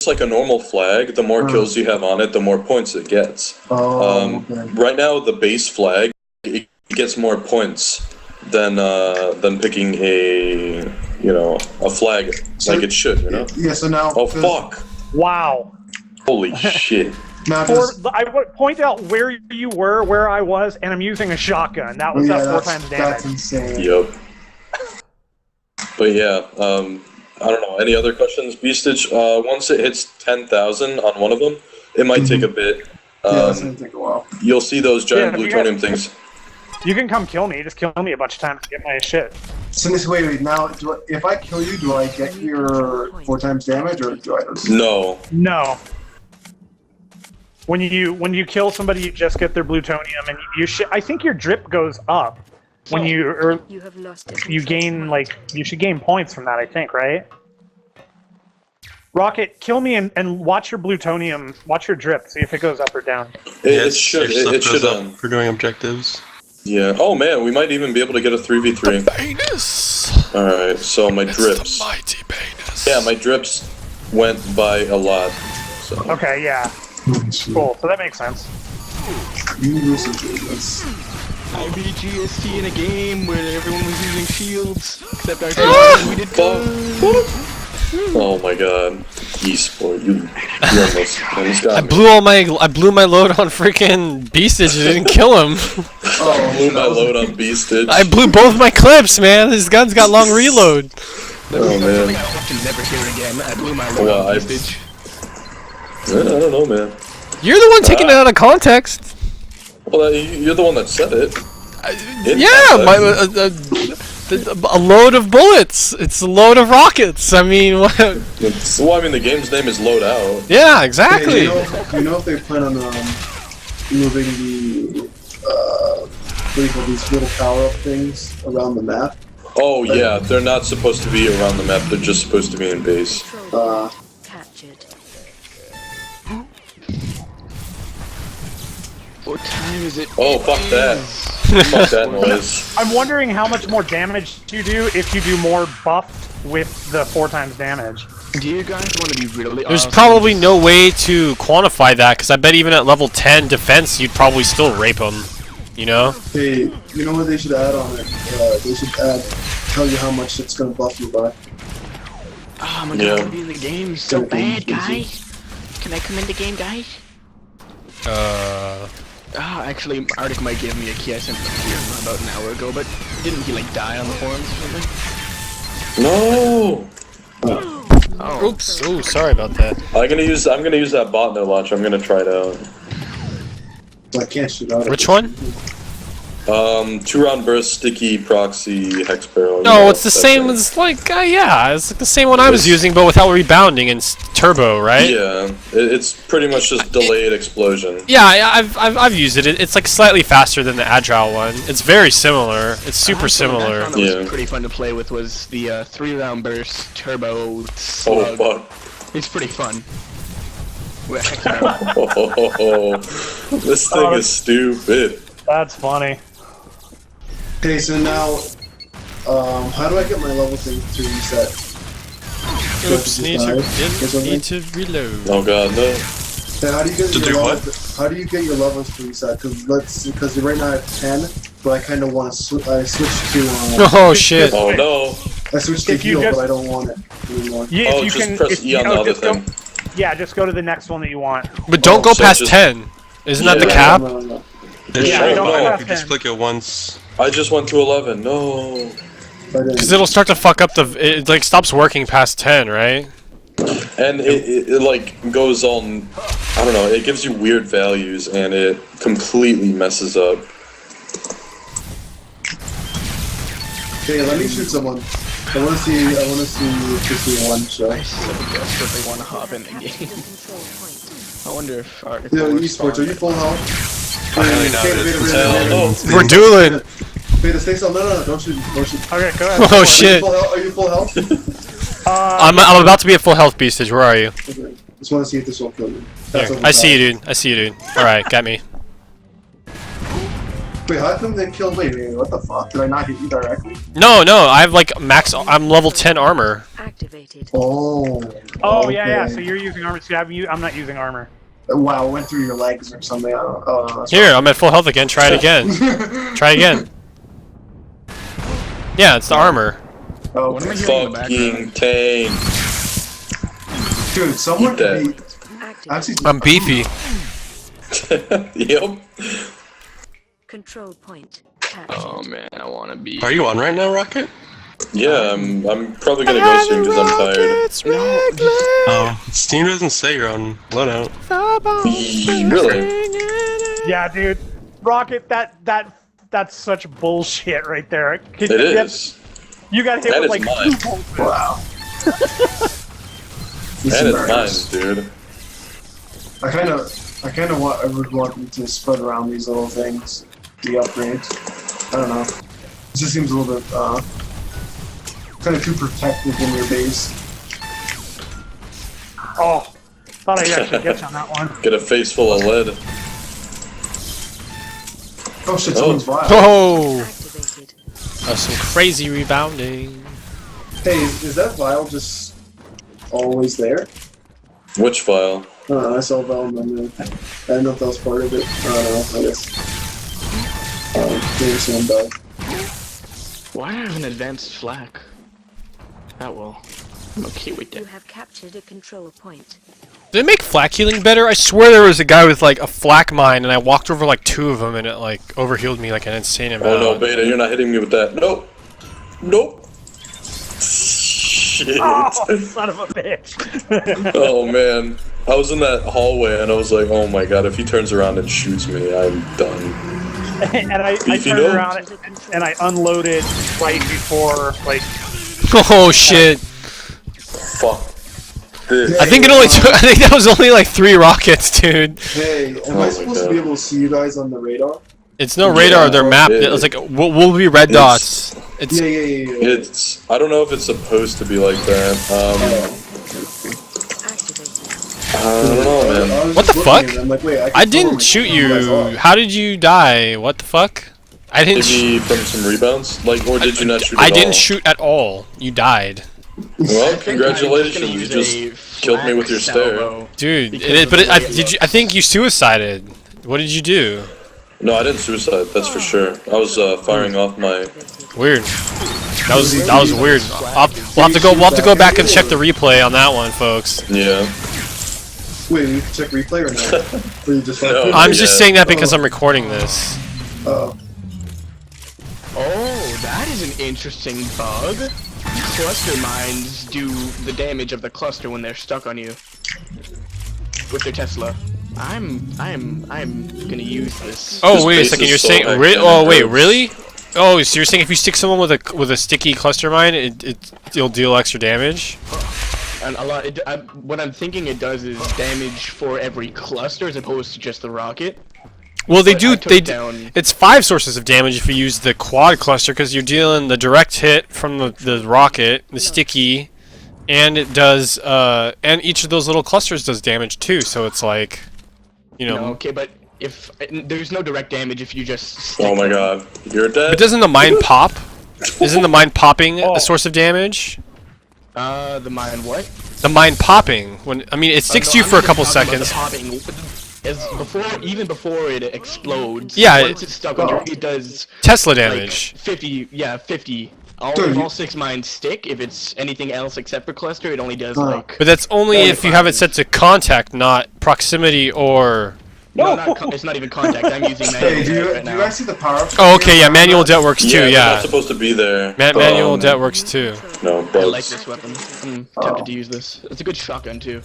like a normal flag, the more kills you have on it, the more points it gets. Okay. Right now, the base flag, it gets more points than picking a flag like it should, you know? Yeah, so now... Oh, fuck! Wow. Holy shit. Now I would point out where you were, where I was, and I'm using a shotgun. That was 4 times damage. That's insane. Yep. But yeah, I don't know. Any other questions, Beastage? Once it hits 10,000 on one of them, it might take a bit. Yeah, it's gonna take a while. You'll see those giant plutonium things. You can come kill me. Just kill me a bunch of times to get my shit. So wait. Now, if I kill you, do I get your 4 times damage, or do I? No. No. When you kill somebody, you just get their plutonium, and I think your drip goes up when you have lost you gain you should gain points from that. I think, right? Rocket, kill me and watch your plutonium, watch your drip, see if it goes up or down. It should. It should. For doing objectives. Yeah. Oh man, we might even be able to get a 3v3. The penis. All right. So my drips. The mighty penis. Yeah, my drips went by a lot. So. Okay. Yeah. Cool. So that makes sense. You listen to this. I beat GST in a game where everyone was using shields, except our team. We did good. Oh my god, esport! You almost got me. I blew my load on freaking Beastage and didn't kill him. Oh, blew my load on Beastage. I blew both my clips, man. His gun's got long reload. Oh man. I hope to never hear again. I blew my load on Beastage. I don't know, man. You're the one taking it out of context. Well, you're the one that said it. A load of bullets. It's a load of rockets. I mean, what? Well, I mean, the game's name is Load Out. Yeah, exactly. You know if they plan on moving the what do you call these little power-up things around the map? Oh yeah, they're not supposed to be around the map. They're just supposed to be in base. Captured. What time is it? Oh, fuck that. Fuck that noise. I'm wondering how much more damage you do if you do more buffed with the 4 times damage. Do you guys want to be really There's honest? probably no way to quantify that, because I bet even at level 10 defense, you'd probably still rape him. You know? Hey, you know what they should add on it? They should tell you how much it's gonna buff you by. Oh my god, I want to be in the game so bad, guys. Can I come in the game, guys? Actually, Arctic might give me a key. I sent him a key about an hour ago, but didn't he like die on the forums or something? No. Oh. Oops. Oh, sorry about that. I'm gonna use that botnet launcher. I'm gonna try it out. So I can't shoot out. Which one? 2-round burst, sticky, proxy, hex barrel. No, it's the same as it's like the same one I was using, but without rebounding and turbo, right? Yeah, it's pretty much just delayed explosion. Yeah, I've used it. It's like slightly faster than the agile one. It's very similar. It's super similar. That was pretty fun to play with. Was the 3-round burst turbo slug. Oh fuck! It's pretty fun. This thing is stupid. That's funny. Okay, so now, how do I get my level thing to reset? Oops, need to reload. Oh god, no. Then how do you get How do you get your levels to reset? Because right now I have 10, but I kind of want to I switch to. Oh shit! Oh no! I switched to heal, but I don't want it anymore. Yeah, oh, just press E on the other thing. Yeah, just go to the next one that you want. But don't go past 10. Isn't that the cap? No. If you just click it once. I just went to 11. No. Because it'll start to fuck up it like stops working past 10, right? And it like goes on. I don't know. It gives you weird values, and it completely messes up. Okay, let me shoot someone. I want to see if this one shot. I so desperately want to hop in the game. I wonder if Arctic. Yo, esports, are you full health? We're dueling. Beta, stay still. No, don't shoot. Okay, go ahead. Oh shit! Are you full health? I'm about to be at full health, Beastage. Where are you? Okay. Just want to see if this will kill you. I see you, dude. Alright, got me. Wait, how come they killed? Wait, what the fuck? Did I not hit you directly? No, I have like max. I'm level 10 armor. Activated. Oh. Oh yeah. okay. So you're using armor. See, I'm not using armor. Wow, it went through your legs or something. I don't know. Oh, Here, I'm at full health again. Try it again. Try again. Yeah, it's the armor. Oh, What am I okay. hearing in the Fucking background? tame. Dude, someone Eat that. beat. Activated. Actually, I'm beefy. Yep. Control point captured. Oh man, I want to be. Are you on right now, Rocket? Yeah, I'm probably gonna go soon because I'm tired. Oh, Steam doesn't say you're on loadout. Really? Yeah, dude. Rocket, that's such bullshit right there. It is. You got hit That with is like mine. 2 bolts. wow. That is mine, dude. I kind of would want them to spread around these little things, the upgrades. I don't know. It just seems a little bit kind of too protective in your base. Oh, thought I'd actually get you on that one. Get a face full of lead. Oh shit, someone's wild. Whoa! Activated. That's some crazy rebounding. Hey, is that vial just always there? Which file? I don't know, I saw Val and then I didn't know if that was part of it. I don't know, I guess. Maybe someone died. Why do I have an advanced flak? That will. I'm okay with You that. have captured a control point. Did it make flak healing better? I swear there was a guy with like a flak mine, and I walked over like 2 of them, and it like overhealed me like an insane amount. Oh no, Beta, you're not hitting me with that. Nope. Nope. Shit. Oh, son of a bitch. Oh man. I was in that hallway and I was like, oh my god, if he turns around and shoots me, I'm done. And I Beefy turned note. around and I unloaded right before, like, Oh shit! Fuck. This. I think it only took. I think that was only like 3 rockets, dude. Hey, am Oh I my supposed to God. be able to see you guys on the radar? It's no radar. They're mapped. it- It's like we'll be red dots. It's Yeah. It's. I don't know if it's supposed to be like that. Activated. I don't know, man. I was What just the looking fuck? and I'm like, wait, I can tell didn't when shoot you guys you. are. How did you die? What the fuck? I didn't. Maybe from some rebounds? Like, or did you not shoot I at didn't all? shoot at all. You died, Well, I'm congratulations. just gonna You use just a killed me flak with your stare. salvo. dude. Because of But the I, way it did you? I looks. think you suicided. What did you do? No, I didn't suicide, that's for sure. I was firing off my... Weird. That was weird. We'll have to go back and check the replay on that one, folks. Yeah. Wait, we can check replay or not? Or you just No. I'm just Yeah. saying that because I'm recording this. Oh, Oh, that is an interesting bug. Cluster mines do the damage of the cluster when they're stuck on you with their Tesla. I'm gonna use this. Oh This wait a base second. is You're so saying? academic, Oh wait, bro. really? Oh, so you're saying if you stick someone with a sticky cluster mine, it'll deal extra damage? And a lot. What I'm thinking it does is damage for every cluster as opposed to just the rocket. Well, they But do. I took They down- It's 5 sources of damage if you use the quad cluster because you're dealing the direct hit from the rocket, the sticky, and it does. And each of those little clusters does damage too. So it's like, you know. No, okay, but if there's no direct damage if you just. Stick Oh my them. god. You're dead? But doesn't the mine pop? Isn't the mine popping a source of damage? The mine what? The mine popping when it sticks to you No, for a I'm couple just talking about seconds. the popping. Even before it explodes. Yeah, Once it's stuck on you, it does Tesla like damage. 50. Yeah, 50. Dude, If all 6 mines stick, if it's anything else except for cluster, it only does Huh. like. But that's only if you have it set to contact, not proximity or. No, it's not even contact. I'm using manual hey, do you right do you now. guys see the power? Oh, okay, yeah, manual debt works too. Yeah, they're Yeah, not supposed to be there. manual debt works too. No, I bugs. like this weapon. I'm tempted to use this. It's a good shotgun too.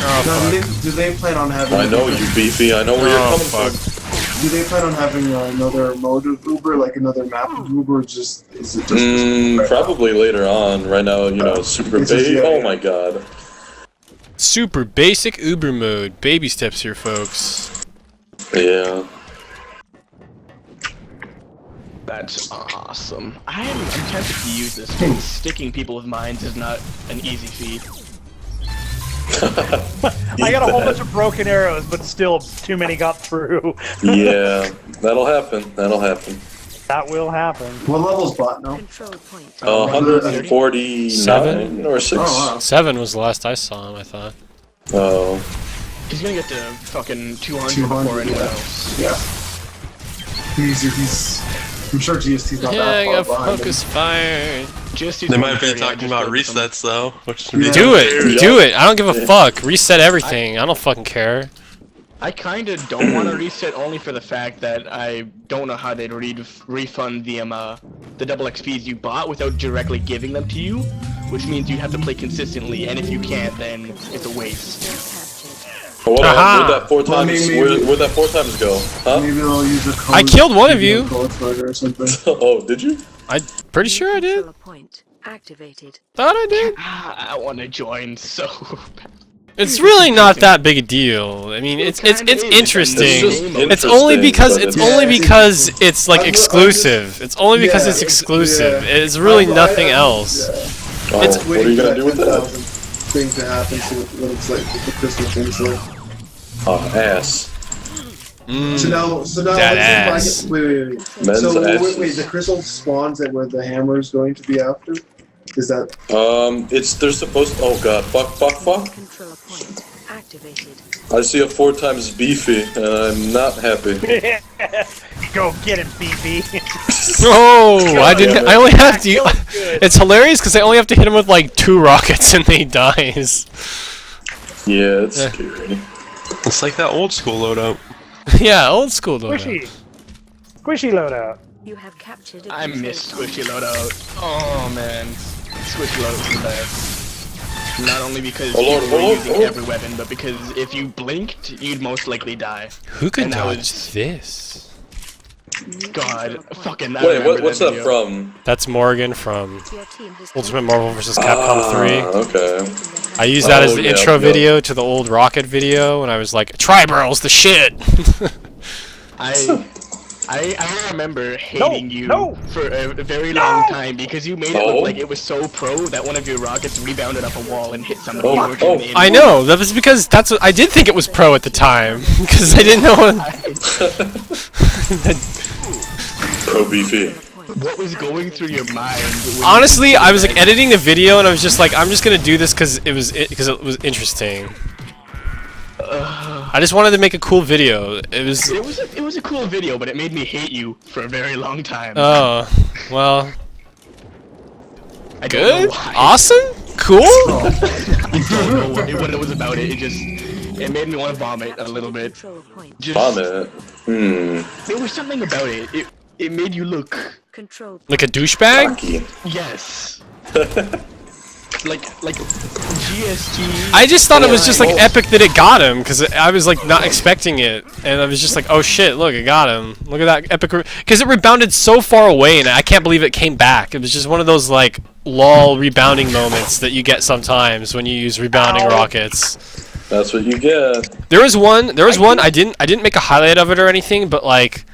Oh No, fuck. do they plan on having? I know you, Beefy. I know where you're Oh coming fuck. from. Do they plan on having another mode of Uber, like another map of Uber? Or is it just? Probably later on. Right now, you know, super It's just- big. yeah, Oh yeah. my god. Super basic Uber mode. Baby steps here, folks. Yeah. That's awesome. I'm tempted to use this, but sticking people with mines is not an easy feat. I got a whole bunch of broken arrows, but still too many got through. Yeah, that'll happen. That'll happen. That will happen. What level's bot now? Control point. 149 7? or 6. Oh, wow. 7 was the last I saw him, I thought. Oh. He's gonna get to fucking 200 200, before anyone yeah. else. Yeah. He's. I'm sure GST's not Yeah, I that got far behind him. focus fire. Just They might be talking about resets though, which would be Yeah. Do it! Yeah. Do it! I don't give a fuck. Reset everything. I don't fucking care. I kinda don't want to reset only for the fact that I don't know how they'd refund the double XPs you bought without directly giving them to you, which means you have to play consistently, and if you can't, then it's a waste. Captured. Hold on, Aha! where'd that 4 Well, times, maybe- where'd that 4 times go? Huh? Maybe they'll use a code. I killed one of maybe a you. code for it or something. Oh, did you? I'm pretty sure I did. Control point activated. Thought I did. I want to join so bad. It's really not that big a deal. I mean, it's kinda is. interesting. It's just It's only interesting, because but it's Yeah, only it's because interesting. it's like I'm just- exclusive. It's only because Yeah, it's exclusive. yeah. It's really I- nothing I- else. Yeah. Oh, It's- what are you gonna do with that? Thing to happen to when it's like with the crystal thing. So, Oh, ass. Mm. so now That let's ass. see if I can- wait. Men's So asses. wait, the crystal spawns at where the hammer is going to be after. Is that? They're supposed. Oh god, fuck. Control point activated. I see a 4 times beefy, and I'm not happy. Go get him, Beefy. Oh, I didn't. damn it. I only have to. That kill's good. It's hilarious because I only have to hit him with like 2 rockets and he dies. Yeah, it's Yeah. scary. It's like that old school loadout. Yeah, old school though. Squishy. Squishy loadout. You have captured a I control miss point. Squishy Loadout. Oh man, Squishy Loadout's the best. Not only because Hold you on, were hold on, using hold on. every weapon, but because if you blinked, you'd most likely die. Who could And that dodge was- this? New God, control point. fucking. I Wait, remember what's that video. from? That's Morgan from Your team has Ultimate taken Marvel vs. Capcom 3. Okay. I used that as Oh, the yeah, intro yeah. video to the old Rocket video, and I was like, "Triburl's the shit." I remember hating you no. for a very long time because you made it Oh. look like it was so pro that one of your rockets rebounded off a wall and hit somebody. Oh, you were doing oh. the I know that was because that's what I did think it was pro at the time because I didn't know. Pro beefy. What was going through your mind? when Honestly, you- I was like editing the video, and I was just like, "I'm just gonna do this because it was interesting." I just wanted to make a cool video. It was. It was a cool video, but it made me hate you for a very long time. Oh, well, I don't know good, why. awesome, cool. I don't know what it was about it. It made me want to vomit a little bit. Control point. Just, Vomit. There was something about it. It made you look. Control point. Like a douchebag. Cocky. Yes. like GST. I just thought it was just like epic that it got him because I was like not expecting it, and I was just like, "Oh shit! Look, it got him! Look at that epic!" Because it rebounded so far away, and I can't believe it came back. It was just one of those like lol rebounding moments that you get sometimes when you use rebounding rockets. That's what you get. There was one. I didn't make a highlight of it or anything, but like,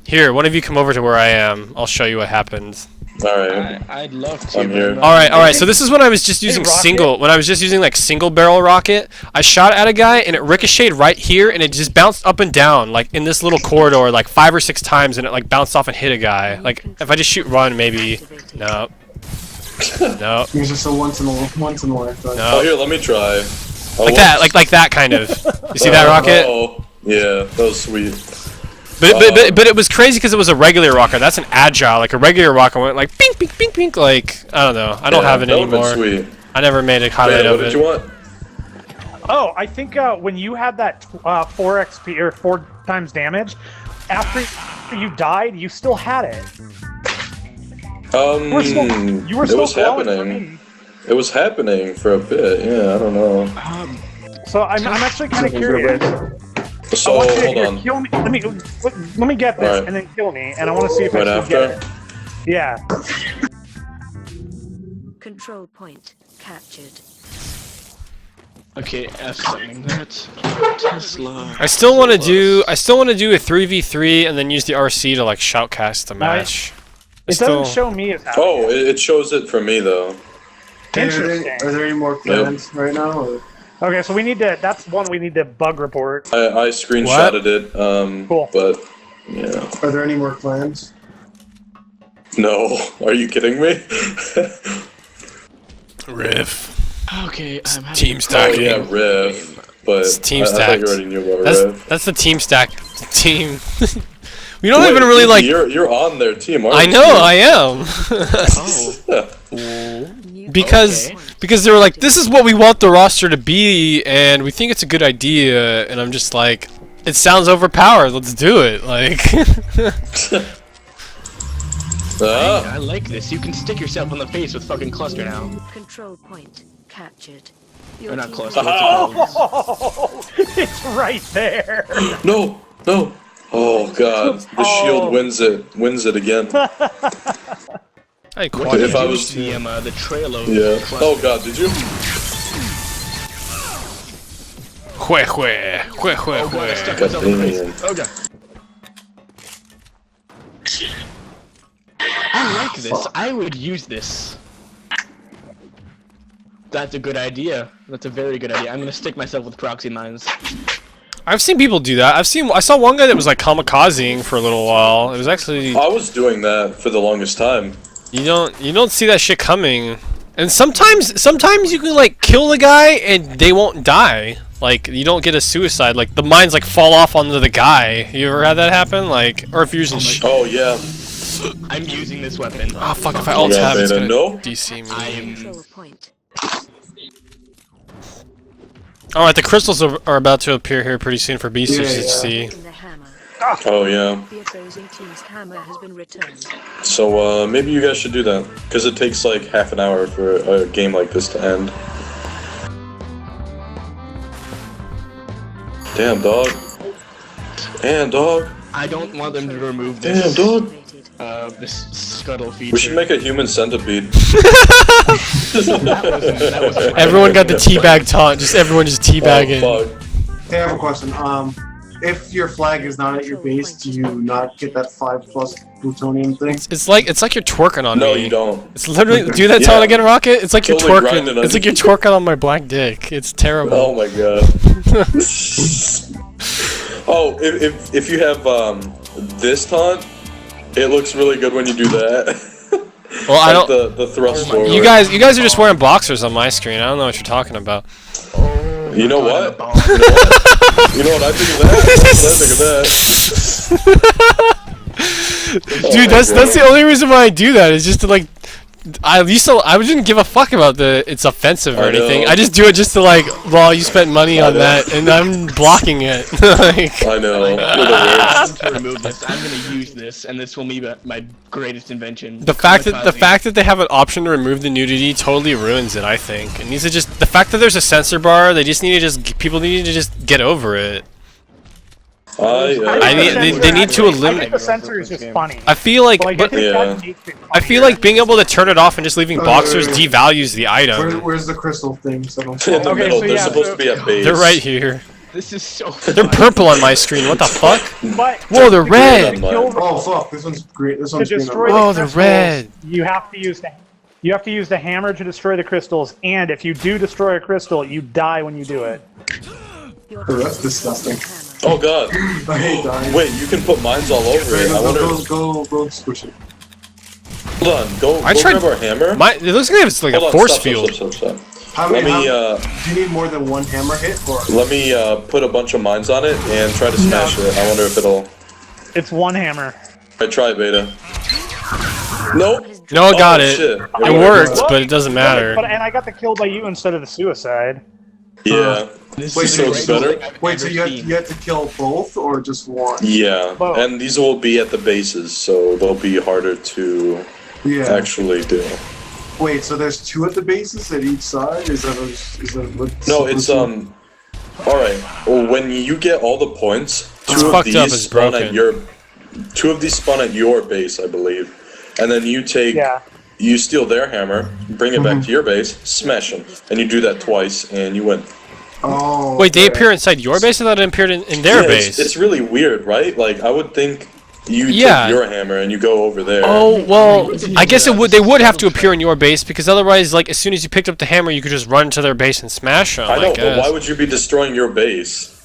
here, one of you come over to where I am. I'll show you what happened. Alright. I'd love to. I'm here. All right. So this is when I was just using Rocket? when I was just using like single barrel rocket. I shot at a guy and it ricocheted right here and it just bounced up and down like in this little corridor like 5 or 6 times and it like bounced off and hit a guy. Like if I just shoot run maybe. Activated. No. No. It's just a once in a lifetime. Oh, No. here, let me try. Oh, Like that. Like that kind of. You see that rocket? Oh, yeah, that was sweet. But it was crazy because it was a regular rocket. That's an agile. Like a regular rocket went like ping ping ping ping. Like I don't know. I don't have it that would've been anymore. Sweet. I never made a highlight Man, what of did it. you want? Oh, I think when you had that 4 XP or 4 times damage, after you died, you still had it. You were It still was glowing for happening. me. It was happening for a bit. Yeah, I don't know. So I'm actually kind of curious. So I want you to hold here, on. kill me. Let me get this Alright. and then kill me, and I want to see if Right I still get after. it. Yeah. Control point captured. Okay, something that Tesla. I still want to do a 3v3 and then use the RC to like shoutcast the match. It doesn't show me as happening. Oh, it shows it for me though. Interesting. Are there any more clans right now? Or? Okay, so we need to. That's one we need to bug report. I screenshotted it. Cool. But yeah. Are there any more clans? No. Are you kidding me? Riff. Okay, I'm having Team Oh stacking. yeah, Riff. But It's team I thought stacked. you already knew about Riff. That's the team stack. The team. We don't Wait, even really like. You're on their team, aren't I you? know I am. Oh. because Okay. because they were like, this is what we want the roster to be, and we think it's a good idea, and I'm just like, it sounds overpowered. Let's do it. Like. Ah, I like this. You can stick yourself on the face with fucking cluster now. Control point captured. Or not team cluster. Ah. What's it called? Oh, it's right there. no. Oh god, the shield wins it again. Hey, What quad did If you I do was- to the trail of Yeah. cluster? Oh god, did you? Hue, hue, hue, hue, Oh god, I stuck hue. myself in the face. Oh god. I like this. I would use this. That's a good idea. That's a very good idea. I'm gonna stick myself with proxy mines. I've seen people do that. I saw one guy that was like kamikazing for a little while. It was actually I was doing that for the longest time. you don't see that shit coming. And sometimes you can like kill the guy and they won't die. Like you don't get a suicide. Like the mines like fall off onto the guy. You ever had that happen? Like or if you're using Oh yeah. I'm using this weapon. oh fuck if I alt Yeah, tab it's Beta, gonna no? DC me. I am. control point. Alright, the crystals are about to appear here pretty soon for beasters Yeah, to yeah. see. In the hammer. Oh yeah. The opposing team's hammer has been returned. So maybe you guys should do that because it takes like half an hour for a game like this to end. Damn dog. Damn dog. I don't want them to remove Damn this. dog. This scuttle feature. We should make a human centipede. That was Everyone got the teabag taunt, just everyone just teabagging. Oh, fuck. Hey, I have a question. If your flag is not at your base, do you not get that 5+ plutonium thing? It's like you're twerking on No, me. you don't. It's literally do that Yeah. taunt again, Rocket? It's like you're Totally twerking. grinding on It's like you. you're twerking on my black dick. It's terrible. Oh my god. Oh, if you have this taunt, it looks really good when you do that. Well, I Like don't. the thrust forward. You guys are just wearing boxers on my screen. I don't know what you're talking about. You know what? Oh, You know what I think of that? What I think of that? Dude, my that's the only reason why I do that is just to like. I didn't give a fuck about it's offensive or I anything. know. I just do it just to like, well, you spent money on know. that, and I'm blocking it. Like, I know. You're the worst. to remove this, I'm gonna use this, and this will be my greatest invention. the fact that they have an option to remove the nudity totally ruins it. I think it needs to just the fact that there's a censor bar. They just need to people need to just get over it. They need to I eliminate. think the censor is just funny. I feel like, But, like, but I think Yeah. that makes it I feel funnier. like being able to turn it off and just leaving boxers devalues the item. Where's the crystal thing? So In the Okay, middle, so they're yeah, supposed so- to be at base. They're right here. This is so. They're purple on my screen. What the fuck? But Whoa, they're to red. kill the- Oh fuck! This one's great. This To one's green. destroy Whoa, the they're crystals, red. you have to use the hammer to destroy the crystals, and if you do destroy a crystal, you die when you do it. Your Oh, that's disgusting. hammer. Oh god. I hate dying. Wait, you can put mines all over it. I wonder. Go squish it. Hold on. Go I tried- grab our hammer. It looks like it's like Hold a on, force stop, field. Stop. How Let many? me Do you need more than one hammer hit, or? let me put a bunch of mines on it and try to smash it. I wonder if it'll. It's one hammer. I try Beta. Nope. No, I got Oh, it. shit. It worked, but it doesn't matter. And I got the kill by you instead of the suicide. Yeah. This Wait, is so the it's greatest better? thing I've Wait, so ever you seen. have to kill both, or just one? Yeah. Whoa. And these will be at the bases, so they'll be harder to Yeah. actually do. Wait, so there's two at the bases at each side? Is that what's No, it's all right. Well, when you get all the points, It's two of fucked these up, it's spawn broken. at your spawn at your base, I believe. And then you take Yeah. you steal their hammer, bring it back to your base, smash them, and you do that twice, and you win. Oh. Wait, they okay. appear inside your base? I thought it appeared in their Yeah, base. it's really weird, right? Like I would think you Yeah. take your hammer and you go over there. Oh well, I guess it would. They would have to appear in your base because otherwise, like as soon as you picked up the hammer, you could just run to their base and smash them. I know, but guess. why would you be destroying your base?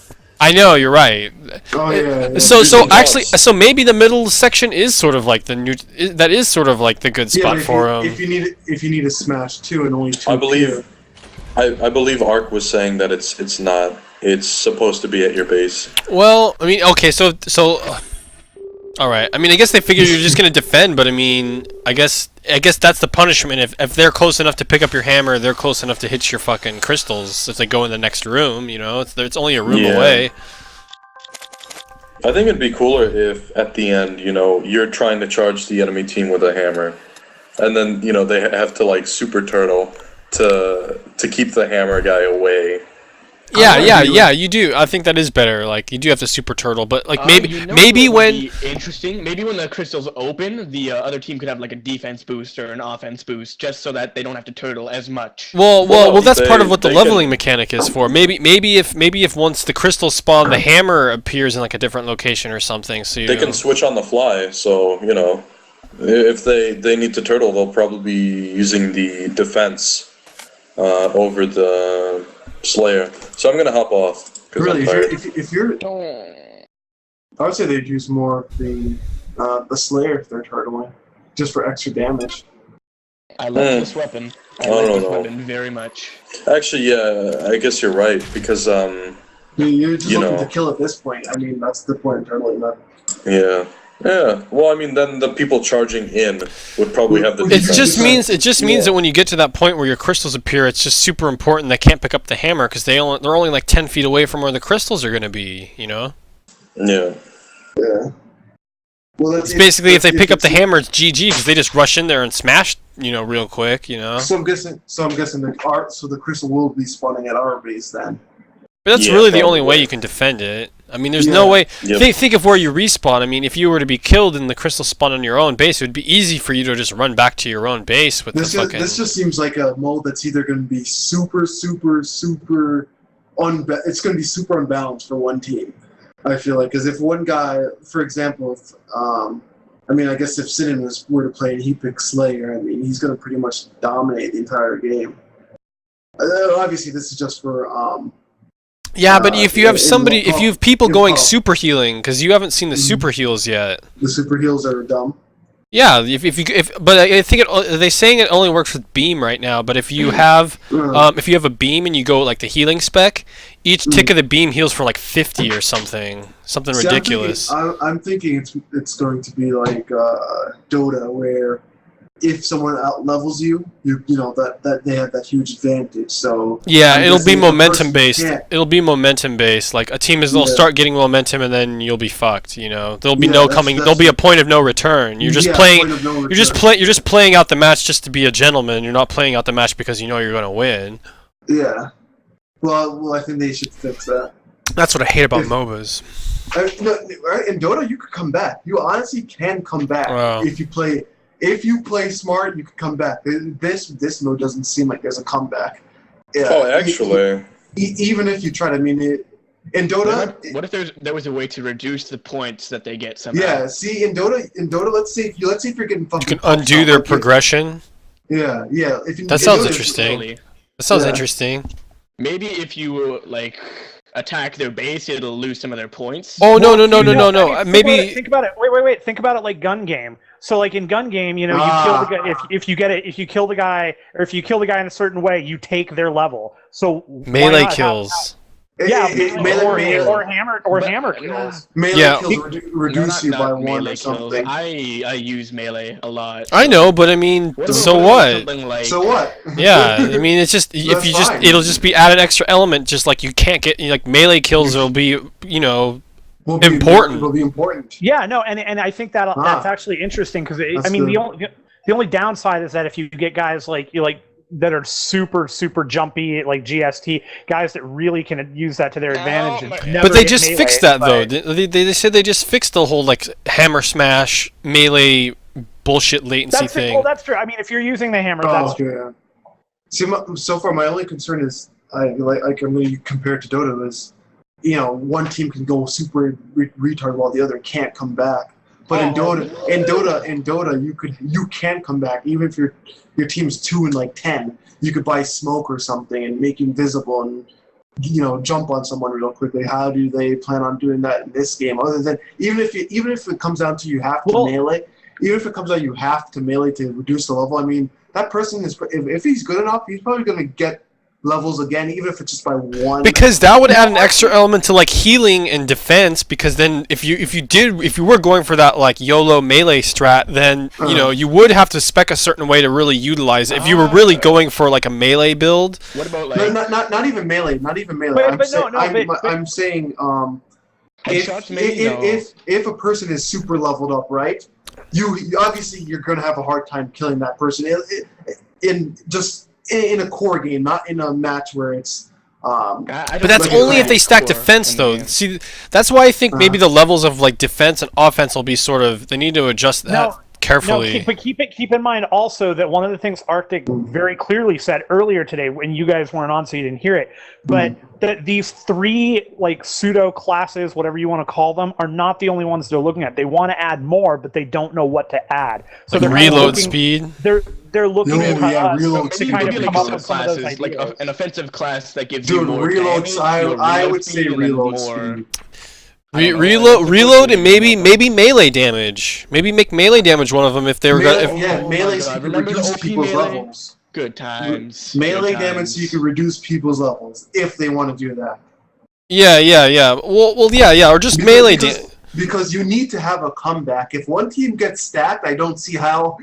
I know you're right. Oh yeah. So Using actually, dogs. so maybe the middle section is sort of like the new. That is sort of like the good spot for them. If you need a smash 2 and only 2 I appear. believe, I believe Ark was saying that it's not. It's supposed to be at your base. Well, I mean, okay, so. All right. I mean, I guess they figure you're just gonna defend, but I mean, I guess that's the punishment. If they're close enough to pick up your hammer, they're close enough to hit your fucking crystals. If they go in the next room, you know, it's only a room Yeah. away. I think it'd be cooler if at the end, you know, you're trying to charge the enemy team with a hammer, and then you know they have to like super turtle to keep the hammer guy away. Yeah, you do. I think that is better. Like, you do have to super turtle, but like maybe You know maybe what would when be interesting. Maybe when the crystals open, the other team could have like a defense boost or an offense boost, just so that they don't have to turtle as much. well, that's part of what the they leveling can- mechanic is for. Maybe if once the crystals spawn, the hammer appears in like a different location or something. So you They can switch on the fly, so you know, if they need to turtle, they'll probably be using the defense over the Slayer. So I'm gonna hop off because Really, I'm tired. if you're, I would say they'd use more of the Slayer if they're turtling, just for extra damage. I love this weapon. I Oh, like no, this no. weapon very much. Actually, yeah, I guess you're right because You're just You looking know. to kill at this point. I mean, that's the point of turtling. yeah. Well, I mean, then the people charging in would probably have the It It defense. just means Yeah. that when you get to that point where your crystals appear, it's just super important they can't pick up the hammer because they're only like 10 feet away from where the crystals are going to be. You know, Yeah. Yeah. Well, it's basically if they pick up the hammer, it's GG because they just rush in there and smash. You know, real quick. You know, So I'm guessing the crystal will be spawning at our base then. but that's Yeah, really the only way probably. you can defend it. I mean, there's no way. Yep. Think of where you respawn. I mean, if you were to be killed and the crystal spawn on your own base, it would be easy for you to just run back to your own base with This the just, fucking. this just seems like a mode that's either going to be super it's going to be super unbalanced for one team. I feel like, because if one guy, for example, if, I mean, I guess if Sinan were to play and he picks Slayer, I mean, he's going to pretty much dominate the entire game. Obviously, this is just for Yeah, but if you have somebody, if you have people in going pop. super healing, because you haven't seen the super heals yet. the super heals that are dumb. Yeah, but I think they're saying it only works with beam right now. But if you have if you have a beam and you go like the healing spec, each tick of the beam heals for like 50 or something See, ridiculous. I'm thinking it's going to be like Dota, where if someone out levels you know that they have that huge advantage. So Yeah, I'm it'll be guessing the momentum person based. can't- It'll be momentum based. Like a team will Yeah. start getting momentum and then you'll be fucked. You know, there'll be Yeah, no that's- coming. that's- There'll be a point of no return. You're just Yeah, playing. point of no You're just return. You're just playing out the match just to be a gentleman. You're not playing out the match because you know you're going to win. Yeah. Well, I think they should fix that. That's what I hate about If- MOBAs. No, right? In Dota, you could come back. You honestly can come back Wow. if you play. If you play smart, you can come back. This mode doesn't seem like there's a comeback. Yeah. Oh, actually, Even if you try to, I mean, in Dota. What if there was a way to reduce the points that they get somehow? Yeah. See, in Dota, let's say if you're getting fucking. You can pumped undo up, their like, progression. Yeah. If you, That in sounds Dota, interesting. Slowly. That sounds Yeah. interesting. Maybe if you like attack their base, it'll lose some of their points. Oh no. I mean, Maybe think about it. Wait. Think about it like gun game. So like in gun game, you know, you kill the guy if you kill the guy or if you kill the guy in a certain way, you take their level. So why melee not have- kills. Yeah, melee or hammer kills. Melee Yeah. kills reduce you by one melee or kills. something. I use melee a lot. I know, but I mean, What about so doing what? something like- So what? Yeah, I mean, it's just if That's you just fine. it'll just be added extra element. Just like you can't get like melee kills will be Will be important. Will be important. Yeah, no, and I think that's actually interesting because That's I mean good. the only downside is that if you get guys like that are super jumpy like GST guys that really can use that to their advantage. And never But they get just melee, fixed that though. but- They said they just fixed the whole like hammer smash melee bullshit latency That's thing. well, that's true. I mean, if you're using the hammer, that's true. Yeah. See, so far my only concern is I'm really compare it to Dota is, you know, one team can go super retard while the other can't come back. But in Dota, you can come back even if your team's 2 and like 10. You could buy smoke or something and make you invisible and jump on someone real quickly. How do they plan on doing that in this game? Other than even if it comes down to you have to melee, even if it comes out you have to melee to reduce the level. I mean, that person is if he's good enough, he's probably gonna get levels again, even if it's just by 1. Because that would add an extra element to like healing and defense. Because then if you were going for that like YOLO melee strat, then you would have to spec a certain way to really utilize it. If you were really going for like a melee build. What about like not even melee, not even melee. I'm saying if a person is super leveled up, right? You obviously you're gonna have a hard time killing that person in a core game, not in a match where it's. But that's only if they stack defense, though. See, that's why I think maybe the levels of like defense and offense will be sort of. They need to adjust that carefully. No, but keep in mind also that one of the things Arctic very clearly said earlier today, when you guys weren't on, so you didn't hear it, but that these 3 like pseudo classes, whatever you want to call them, are not the only ones they're looking at. They want to add more, but they don't know what to add. So like reload speed. They're looking at reload to kind of come up with some of those classes, ideas. like an offensive class that gives you more reload. damage, I would say reload speed. Reload and maybe melee damage. Maybe make melee damage one of them if they were. Melee so you can reduce people's levels. Good times. Melee damage so you can reduce people's levels if they want to do that. Yeah. Well, or just melee damage. Because you need to have a comeback. If one team gets stacked, I don't see how.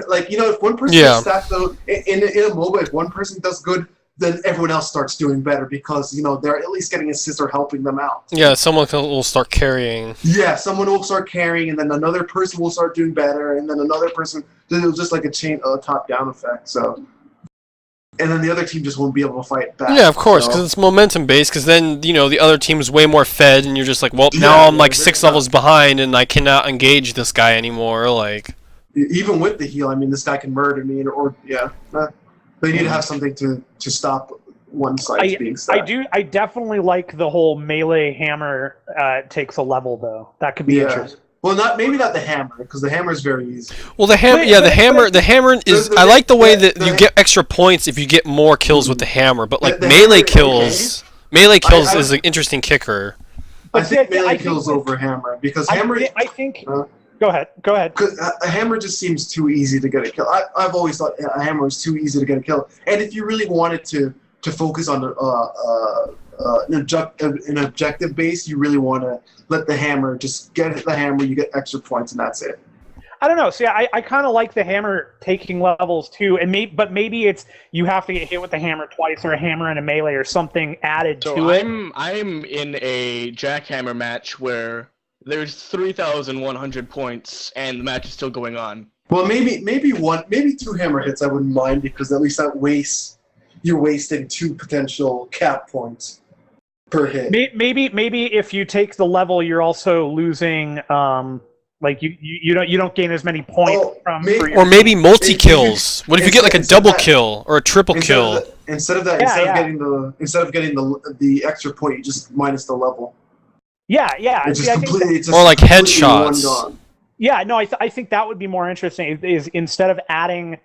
Like if one person gets stacked though in a MOBA, if one person does good, then everyone else starts doing better because they're at least getting assists or helping them out. Yeah, someone will start carrying. Yeah, someone will start carrying, and then another person will start doing better, and then another person. Then it'll just like a top-down effect. So, and then the other team just won't be able to fight back. Yeah, of course, because it's momentum based. Because then the other team is way more fed, and you're just like, well, now I'm like 6 levels behind, and I cannot engage this guy anymore. Like, even with the heal, I mean, this guy can murder me, They need to have something to stop one side being stacked. I definitely like the whole melee hammer takes a level though. That could be interesting. Well, maybe not the hammer because the hammer is very easy. Well, the hammer is. I like the way that you get extra points if you get more kills with the hammer, but like melee kills is an interesting kicker. I think melee kills over hammer because hammer. I think. Go ahead. Because a hammer just seems too easy to get a kill. I've always thought a hammer was too easy to get a kill. And if you really wanted to focus on an objective base, you really want to let the hammer just get the hammer. You get extra points, and that's it. I don't know. See, I kind of like the hammer taking levels too, but maybe it's you have to get hit with the hammer twice, or a hammer and a melee, or something added to it. I'm in a jackhammer match where there's 3,100 points, and the match is still going on. Well, maybe 2 hammer hits I wouldn't mind because at least you're wasting 2 potential cap points per hit. Maybe if you take the level, you're also losing. Like you don't gain as many points or maybe multi kills. What if you get like a double kill or a triple kill? Instead of getting the extra point, you just minus the level. Yeah. It's just completely. Or like headshots. Yeah, no, I think that would be more interesting. Is instead of adding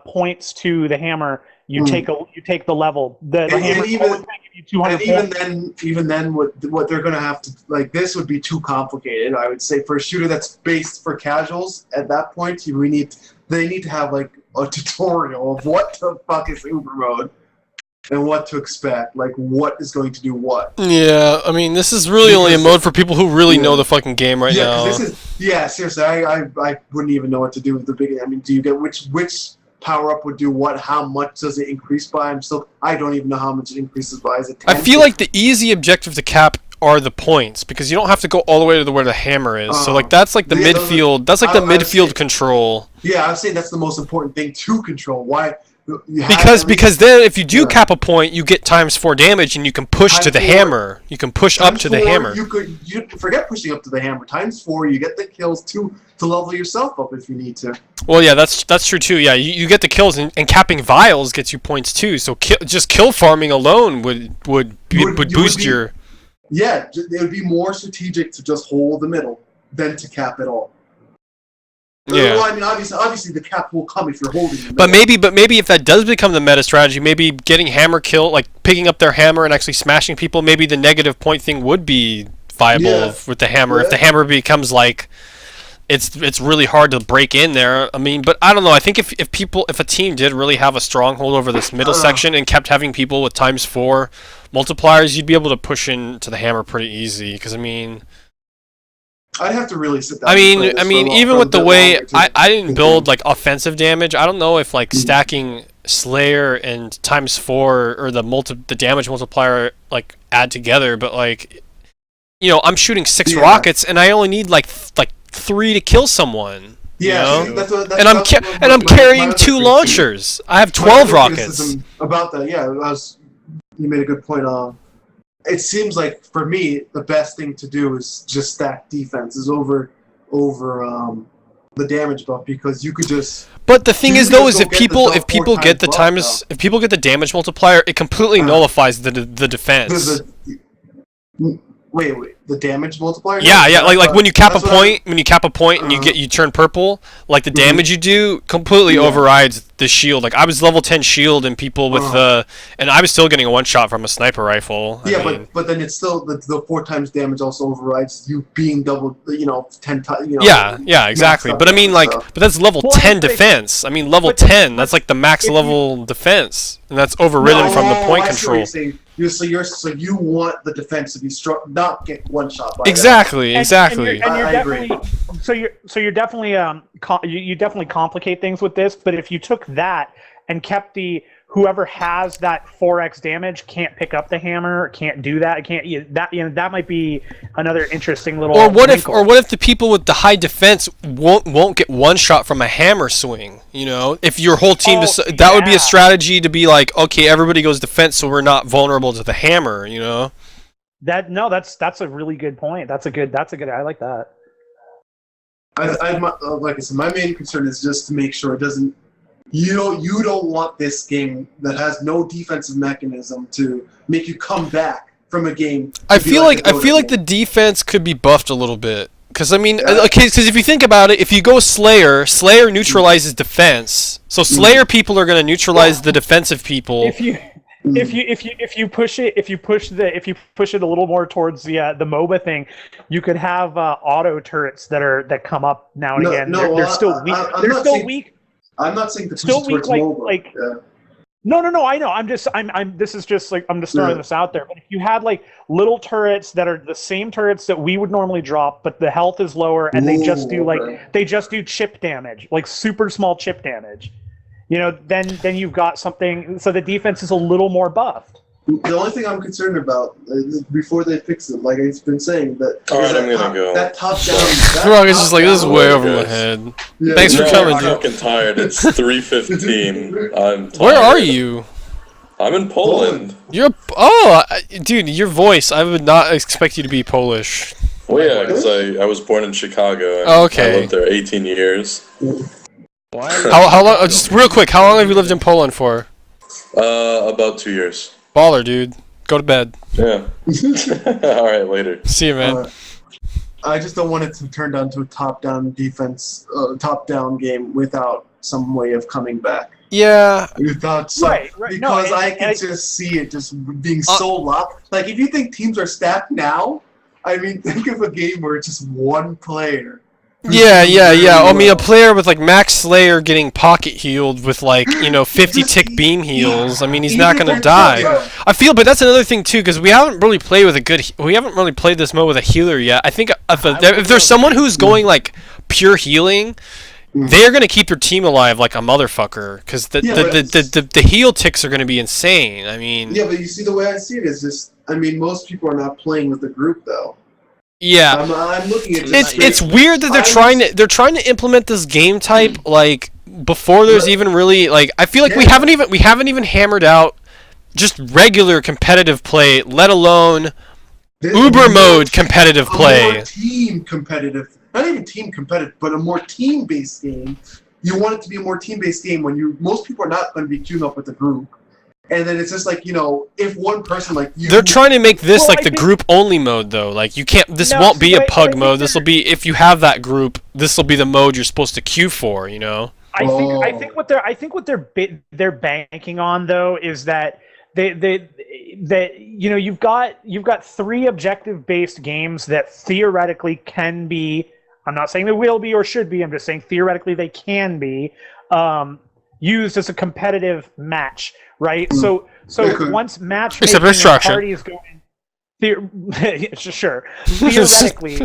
points to the hammer, you take the level. The hammer is always going to give you 200 points. Even then, what they're going to have to this would be too complicated. I would say for a shooter that's based for casuals at that point, they need to have like a tutorial of what the fuck is Uber mode. And what to expect, like what is going to do what. Yeah, I mean, this is really only a mode for people who really know the fucking game right now. Seriously, I wouldn't even know what to do with the beginning. I mean, do you get which power up would do what? How much does it increase by? I don't even know how much it increases by. Is it 10? I feel like the easy objective to cap are the points because you don't have to go all the way to where the hammer is. So like that's like the midfield. That's like the midfield control. Yeah, I'm saying that's the most important thing to control. Why? Because then if you do cap a point, you get ×4 damage, and you can push to the hammer. You can push up to the hammer. You forget pushing up to the hammer. ×4, you get the kills to level yourself up if you need to. Well, yeah, that's true too. Yeah, you get the kills, and capping vials gets you points too. So just kill farming alone would boost your. Yeah, it would be more strategic to just hold the middle than to cap it all. Yeah. Well, I mean, obviously the cap will come if you're holding them. But maybe if that does become the meta strategy, maybe getting hammer kill, like picking up their hammer and actually smashing people, maybe the negative point thing would be viable with the hammer. If the hammer becomes like it's really hard to break in there. I mean, but I don't know. I think if a team did really have a stronghold over this middle section and kept having people with ×4 multipliers, you'd be able to push into the hammer pretty easy. Because I mean, I'd have to really sit down. I mean, even with the way I didn't build like offensive damage, I don't know if like stacking Slayer and ×4 or the damage multiplier like add together. But like, you know, I'm shooting 6 rockets and I only need like 3 to kill someone. Yeah, you know? that's I'm carrying 2 launchers. I have 12 rockets. About that, yeah, you made a good point. It seems like for me the best thing to do is just stack defenses over the damage buff, because you could just. But the thing is though, is if people get the damage multiplier, it completely nullifies the defense. Wait, the damage multiplier? Yeah, like when you cap a point, and you turn purple, like the damage you do completely overrides the shield. Like I was level 10 shield and people with and I was still getting a one shot from a sniper rifle. I mean, but then it's still the 4 times damage also overrides you being double, 10 times. Yeah, exactly. But I mean, like, but that's level 10 defense. I mean, level 10. That's like the max level defense, and that's overridden from the point control. So you want the defense to be strong, not get one shot by exactly. And you're definitely you definitely complicate things with this. But if you took that and kept whoever has that 4x damage can't pick up the hammer, can't do that, that might be another interesting little. Or what if the people with the high defense won't get one shot from a hammer swing? You know, if your whole team that would be a strategy to be like, okay, everybody goes defense, so we're not vulnerable to the hammer. You know. That's a really good point. That's a good. I like that. Like I said, my main concern is just to make sure it doesn't. You don't want this game that has no defensive mechanism to make you come back from a game. I feel like the defense could be buffed a little bit. Because I mean, because if you think about it, if you go Slayer neutralizes defense. So Slayer people are going to neutralize the defensive people. If you push it a little more towards the MOBA thing, you could have auto turrets that come up now and again. They're still weak. They're still weak. I'm not saying to push still weak, MOBA. No, I know. I'm just throwing this out there. But if you had like little turrets that are the same turrets that we would normally drop, but the health is lower, and they just do chip damage, like super small chip damage. Then you've got something. So the defense is a little more buffed. The only thing I'm concerned about is before they fix it, like I've been saying, that top down. Bro, it's just like this is way over my head. Yeah, Thanks for coming, I'm dude. fucking tired. It's 3:15. I'm tired. Where are you? I'm in Poland. Dude, your voice. I would not expect you to be Polish. Well, yeah, because I was born in Chicago. And okay. I lived there 18 years. How long? Just real quick. How long have you lived in Poland for? About 2 years. Baller, dude. Go to bed. Yeah. All right, later. See you, man. I just don't want it to turn down to a top-down defense, top-down game without some way of coming back. Yeah. Without right. Because I can just see it just being so locked. Like, if you think teams are stacked now, I mean, think of a game where it's just one player. Yeah. I mean, a player with like Max Slayer getting pocket healed with like 50 tick beam heals. I mean, he's not gonna die. I feel, but that's another thing too, because we haven't really played this mode with a healer yet. I think if there's someone who's going like pure healing, they're gonna keep their team alive like a motherfucker, because the heal ticks are gonna be insane. I mean. Yeah, but you see, the way I see it is just, I mean, most people are not playing with the group though. Yeah, I'm looking at it's weird that they're trying to implement this game type like before there's even really like, I feel like we haven't even hammered out just regular competitive play, let alone Uber mode competitive play. More team competitive, not even team competitive, but a more team-based game. You want it to be a more team-based game when most people are not going to be queuing up with the group. And then it's just like, if one person like you, They're trying to make this Well, like I the think- group only mode though. Like you can't. This No, won't be a but I pug think mode. This will they're- be if you have that group. This will be the mode you're supposed to queue for. You know. I think what they're banking on though is that you've got 3 objective based games that theoretically can be. I'm not saying they will be or should be. I'm just saying theoretically they can be used as a competitive match, right? So once matchmaking Except and destruction. parties go in, sure. Theoretically,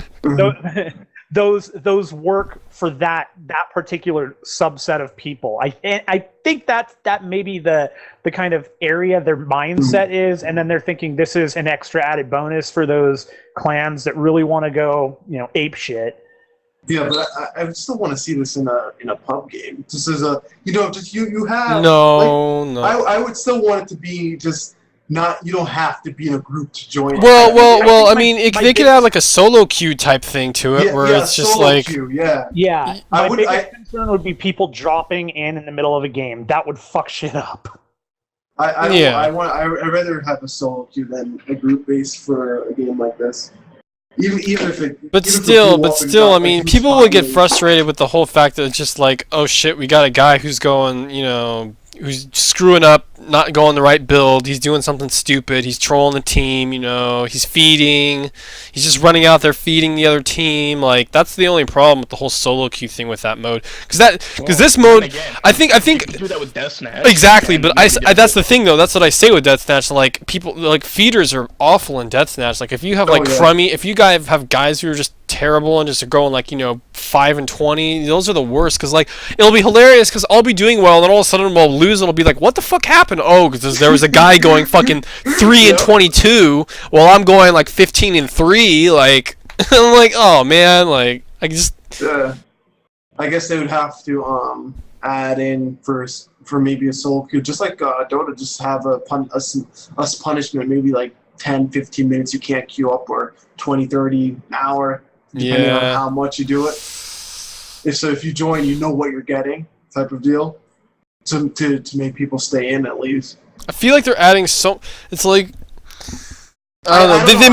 those work for that particular subset of people. I think that may be the kind of area their mindset is, and then they're thinking this is an extra added bonus for those clans that really want to go ape shit. Yeah, but I still want to see this in a pub game. Just as a you have No. I would still want it to be just not. You don't have to be in a group to join. Well. I my- mean, my they could have like a solo queue type thing to it, where it's just solo like. queue, yeah. Yeah, I my would- biggest concern would be people dropping in the middle of a game. That would fuck shit up. I'd rather have a solo queue than a group base for a game like this. Even if it. But even if still, people up and I down, mean, like, people would get who's frustrated with the whole fact that it's just like, oh shit, we got a guy who's going, who's screwing up, not going the right build. He's doing something stupid. He's trolling the team. He's feeding. He's just running out there feeding the other team. Like that's the only problem with the whole solo queue thing with that mode. Because this mode, Again, I think you can do that with Death Snatch. exactly. and But you can get that's the thing though. That's what I say with Death Snatch. Like people, like feeders are awful in Death Snatch. Like if you have like yeah. crummy, if you guys have guys who are just terrible and just are going like 5 and 20, those are the worst. Because like it'll be hilarious because I'll be doing well and then all of a sudden we'll lose and it'll be like, what the fuck happened? Oh, because there was a guy going fucking 3 and 22 while I'm going like 15 and 3. Like I'm like, oh man, like I just. I guess they would have to add in for maybe a solo queue, just like Dota, just have a punishment, maybe like 10, 15 minutes you can't queue up, or 20, 30, an hour, depending on how much you do it. If you join, you know what you're getting, type of deal, to make people stay in at least. I feel like they're adding so. It's like I don't know. I don't They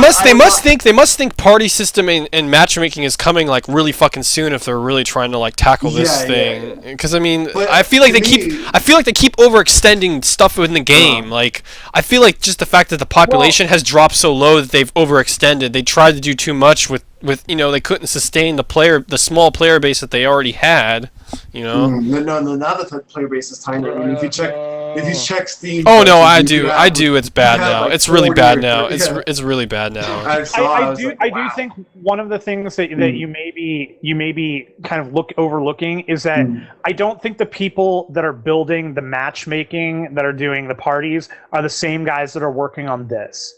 know. must think party system and matchmaking is coming like really fucking soon if they're really trying to like tackle this Yeah, thing. Because I mean, But I feel like to they me- keep overextending stuff within the game. Like I feel like just the fact that the population has dropped so low that they've overextended. They tried to do too much with they couldn't sustain the small player base that they already had. No, now the player base is tiny. I mean, if you check Steam. Oh no, you I have, do. like, It's bad you have, now. like, It's really 40 bad or now. 30, yeah. It's really bad now. I do think one of the things that you may be kind of overlooking is that I don't think the people that are building the matchmaking, that are doing the parties, are the same guys that are working on this.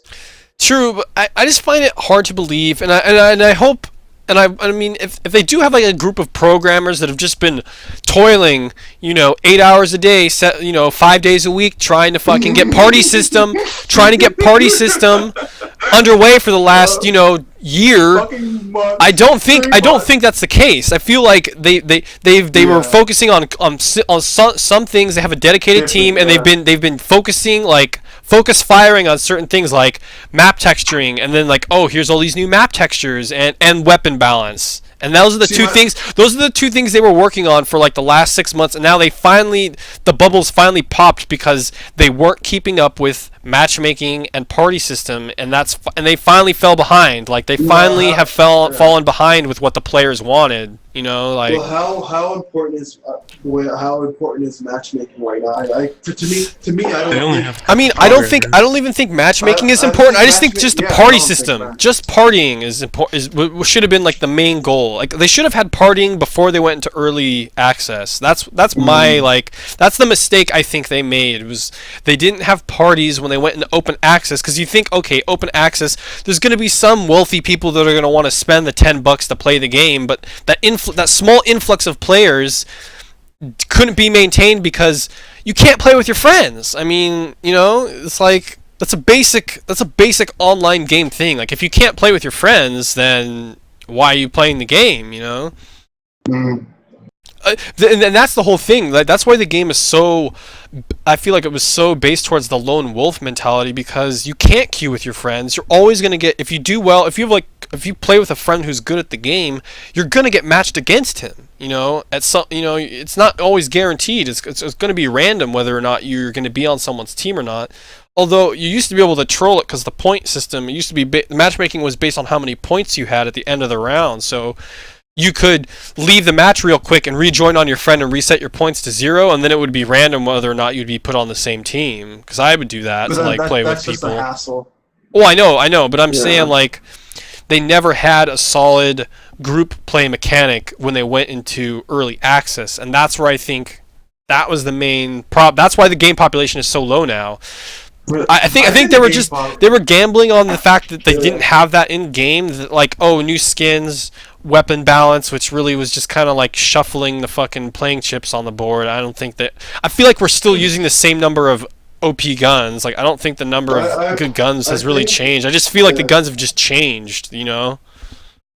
True, but I just find it hard to believe, and I hope, and I mean, if they do have like a group of programmers that have just been toiling, 8 hours a day, 5 days a week, trying to fucking get party system underway for the last year. I don't think that's the case. I feel like they were focusing on some things. They have a dedicated team, and they've been focus firing on certain things like map texturing, and then like, oh, here's all these new map textures and weapon balance. And those are the two things they were working on for like the last 6 months, and now the bubbles finally popped because they weren't keeping up with matchmaking and party system, and they finally fell behind. Like they finally have fallen behind with what the players wanted. Well, how important is matchmaking right now? To me, I don't. They only think, have. I mean, I don't even think matchmaking is I don't important. think I just think just the matchmaking- party I don't think system, match- just partying is important. Should have been like the main goal. Like they should have had partying before they went into early access. That's my that's the mistake I think they made. Was they didn't have parties when they went into open access, because you think, okay, open access, there's going to be some wealthy people that are going to want to spend the $10 to play the game, but that small influx of players couldn't be maintained because you can't play with your friends. I mean, it's like that's a basic online game thing. Like if you can't play with your friends, then why are you playing the game? and that's the whole thing. Like, that's why the game is so. I feel like it was so based towards the lone wolf mentality, because you can't queue with your friends. You're always gonna get, if you do well, if you play with a friend who's good at the game, you're gonna get matched against him. You know, at some, you know, it's not always guaranteed. It's gonna be random whether or not you're gonna be on someone's team or not. Although you used to be able to troll it because the point system, it used to be matchmaking was based on how many points you had at the end of the round. So you could leave the match real quick and rejoin on your friend and reset your points to 0, and then it would be random whether or not you'd be put on the same team. Because I would do that to like play with people. That's just a hassle. Oh, I know, but I'm saying like they never had a solid group play mechanic when they went into early access, and that's where I think that was the main problem. That's why the game population is so low now. I think they were gambling on the fact that they didn't have that in game, like, oh, new skins, weapon balance, which really was just kind of like shuffling the fucking playing chips on the board. I feel like we're still using the same number of OP guns. Like, I don't think the number of good guns has really changed. I just feel like the guns have just changed, you know?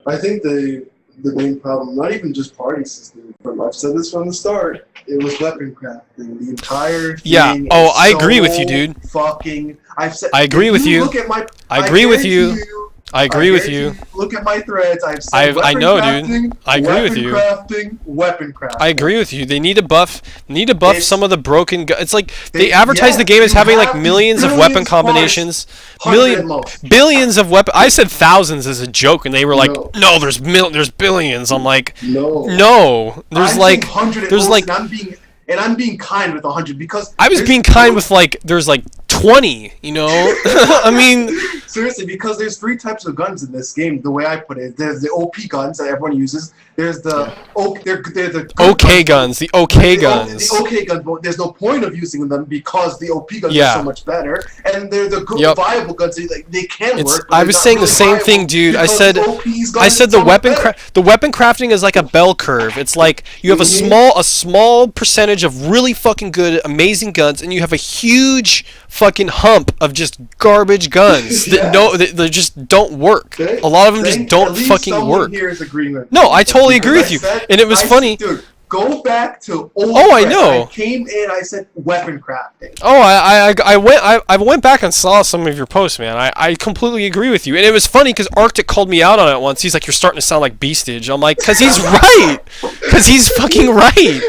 I think the main problem, not even just party system, but I've said this from the start, it was weapon crafting. The entire thing. Yeah. Oh, I agree with you, dude. I agree with you. I agree with you. I agree with you. Look at my threads. I've said I know, dude. I agree with you. Weapon crafting. I agree with you. They need to buff. Some of the broken. It's like they advertise the game as having like millions of weapon combinations, billions of weapon. I said thousands as a joke, and they were like, "No, there's billions." I'm like, "No, there's like." And I'm being kind with 100 because I was being kind with like there's like 20, you know. I mean, seriously, because there's 3 types of guns in this game. The way I put it, there's the OP guns that everyone uses. There's the they're the OK guns. The OK guns. The OK guns, but there's no point of using them because the OP guns are so much better. And they're the good viable guns. They can work. I was saying the same thing, dude. I said the weapon crafting is like a bell curve. It's like you have a small percentage of really fucking good, amazing guns, and you have a huge fucking hump of just garbage guns that just don't work. A lot of them just don't fucking work. No, I totally agree with you. And it was funny. Dude, go back to old. Oh, I know. I came in. I said weapon crafting. Oh, I went back and saw some of your posts, man. I completely agree with you. And it was funny because Arctic called me out on it once. He's like, "You're starting to sound like Beastage." I'm like, "Cause he's right. Cause he's fucking right."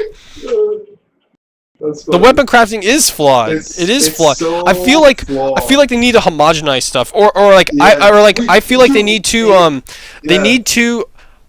The weapon crafting is flawed. It is flawed. So I feel like they need to homogenize stuff, or like I feel like they need to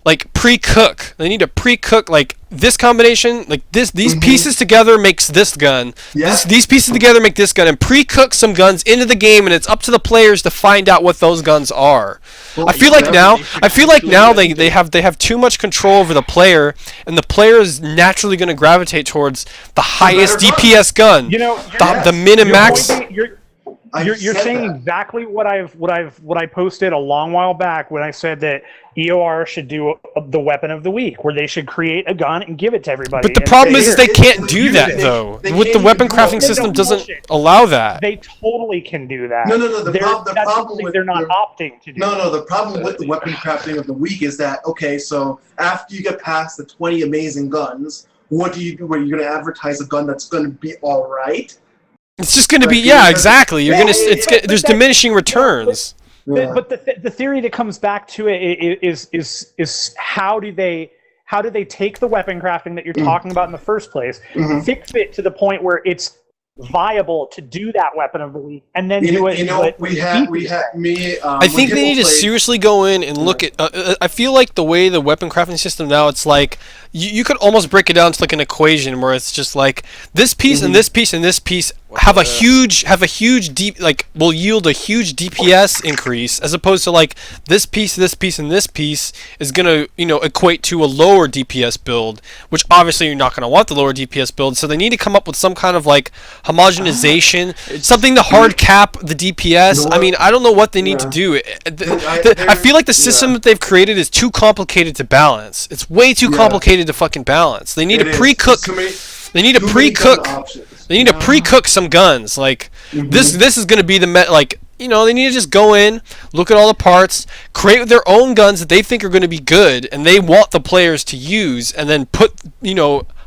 like pre-cook. They need to pre-cook like this combination, like these pieces together makes this gun. These pieces together make this gun, and pre-cook some guns into the game, and it's up to the players to find out what those guns are. Well, I feel like now they have too much control over the player, and the player is naturally going to gravitate towards the highest DPS gun. You know, the min and max. You're saying exactly what I posted a long while back when I said that EOR should do the weapon of the week, where they should create a gun and give it to everybody. But the problem is they can't do that though. With the weapon crafting system doesn't allow that. They totally can do that. No. The problem with they're not opting to do. No. The problem with the weapon crafting of the week is that so after you get past the 20 amazing guns, what do you do? Where you're going to advertise a gun that's going to be all right? It's just going to be exactly. You're there's diminishing returns. But the theory that comes back to it is how do they take the weapon crafting that you're talking about in the first place, fix it to the point where it's viable to do that weapon of the week, and then do it. I think they need to seriously go in and look at. I feel like the way the weapon crafting system now, it's like you could almost break it down to like an equation where it's just like this piece and this piece and this piece have a huge will yield a huge DPS increase, as opposed to like this piece, and this piece is gonna equate to a lower DPS build, which obviously you're not gonna want the lower DPS build. So they need to come up with some kind of like homogenization, something to hard cap the DPS. I mean, I don't know what they need to do. I feel like the system that they've created is too complicated to balance. It's way too complicated to fucking balance. They need to pre-cook. They need to pre-cook. They need to pre-cook some guns. Like this is going to be the you know, they need to just go in, look at all the parts, create their own guns that they think are going to be good, and they want the players to use, and then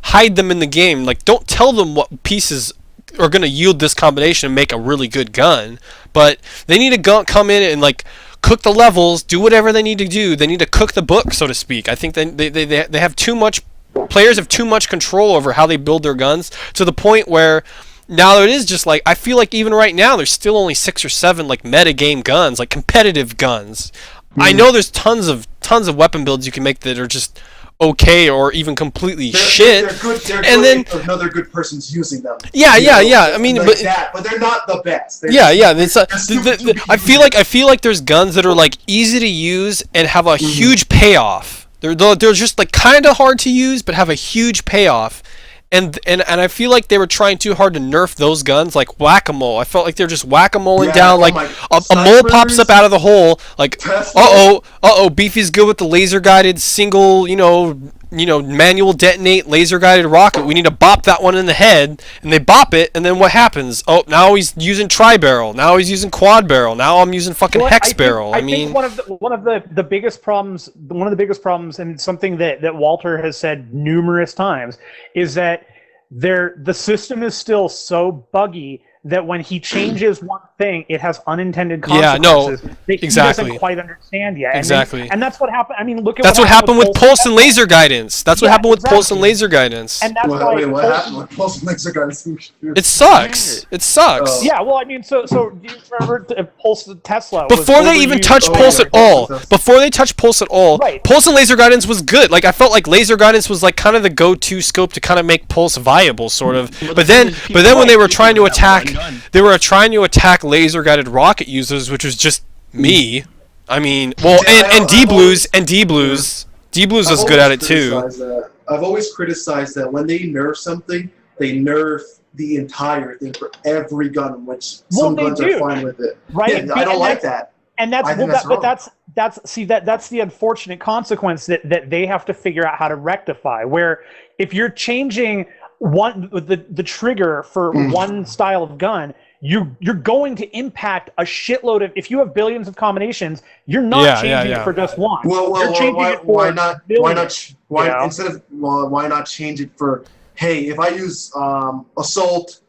hide them in the game. Like, don't tell them what pieces are going to yield this combination and make a really good gun, but they need to come in and, like, cook the levels, do whatever they need to do. They need to cook the book, so to speak. I think they have too much, players have too much control over how they build their guns, to the point where now it is just like, I feel like even right now there's still only 6 or 7 like meta game guns, like competitive guns. I know there's tons of weapon builds you can make that are just okay or even completely shit. They're good. They're and good then if another good person's using them. Yeah. I mean, like but they're not the best. It's I feel like there's guns that are like easy to use and have a huge payoff. They're just like kind of hard to use but have a huge payoff. And I feel like they were trying too hard to nerf those guns, like whack-a-mole. I felt like they're just whack-a-moling down, like a mole pops up out of the hole, like, Beefy's good with the laser-guided single, manual detonate laser-guided rocket. We need to bop that one in the head, and they bop it, and then what happens? Oh, now he's using tri-barrel. Now he's using quad-barrel. Now I'm using fucking hex-barrel. I think one of the biggest problems, and something that Walter has said numerous times, is that the system is still so buggy that when he changes one thing, it has unintended consequences that he doesn't quite understand yet. Exactly. And that's what happened. I mean, look at that's what happened with pulse and laser guidance. That's what happened with pulse and laser guidance. And that's why what happened with pulse and laser guidance? It sucks. It sucks. Yeah, well, I mean, so do you remember Pulse Tesla? Before they even touched Pulse at all, right. Pulse and laser guidance was good. Like, I felt like laser guidance was like kind of the go-to scope to kind of make Pulse viable, sort of. But then when they were trying to attack, laser guided rocket users, which was just me. I mean, and D Blues was good at it too. I've always criticized that when they nerf something, they nerf the entire thing for every gun, which some guns are fine with it. Right? Yeah, I don't like that. And that's that's the unfortunate consequence that they have to figure out how to rectify. Where if you're changing the trigger for one style of gun, you're going to impact a shitload of. If you have billions of combinations, you're not changing it for just one. Why not change it for? Hey, if I use assault,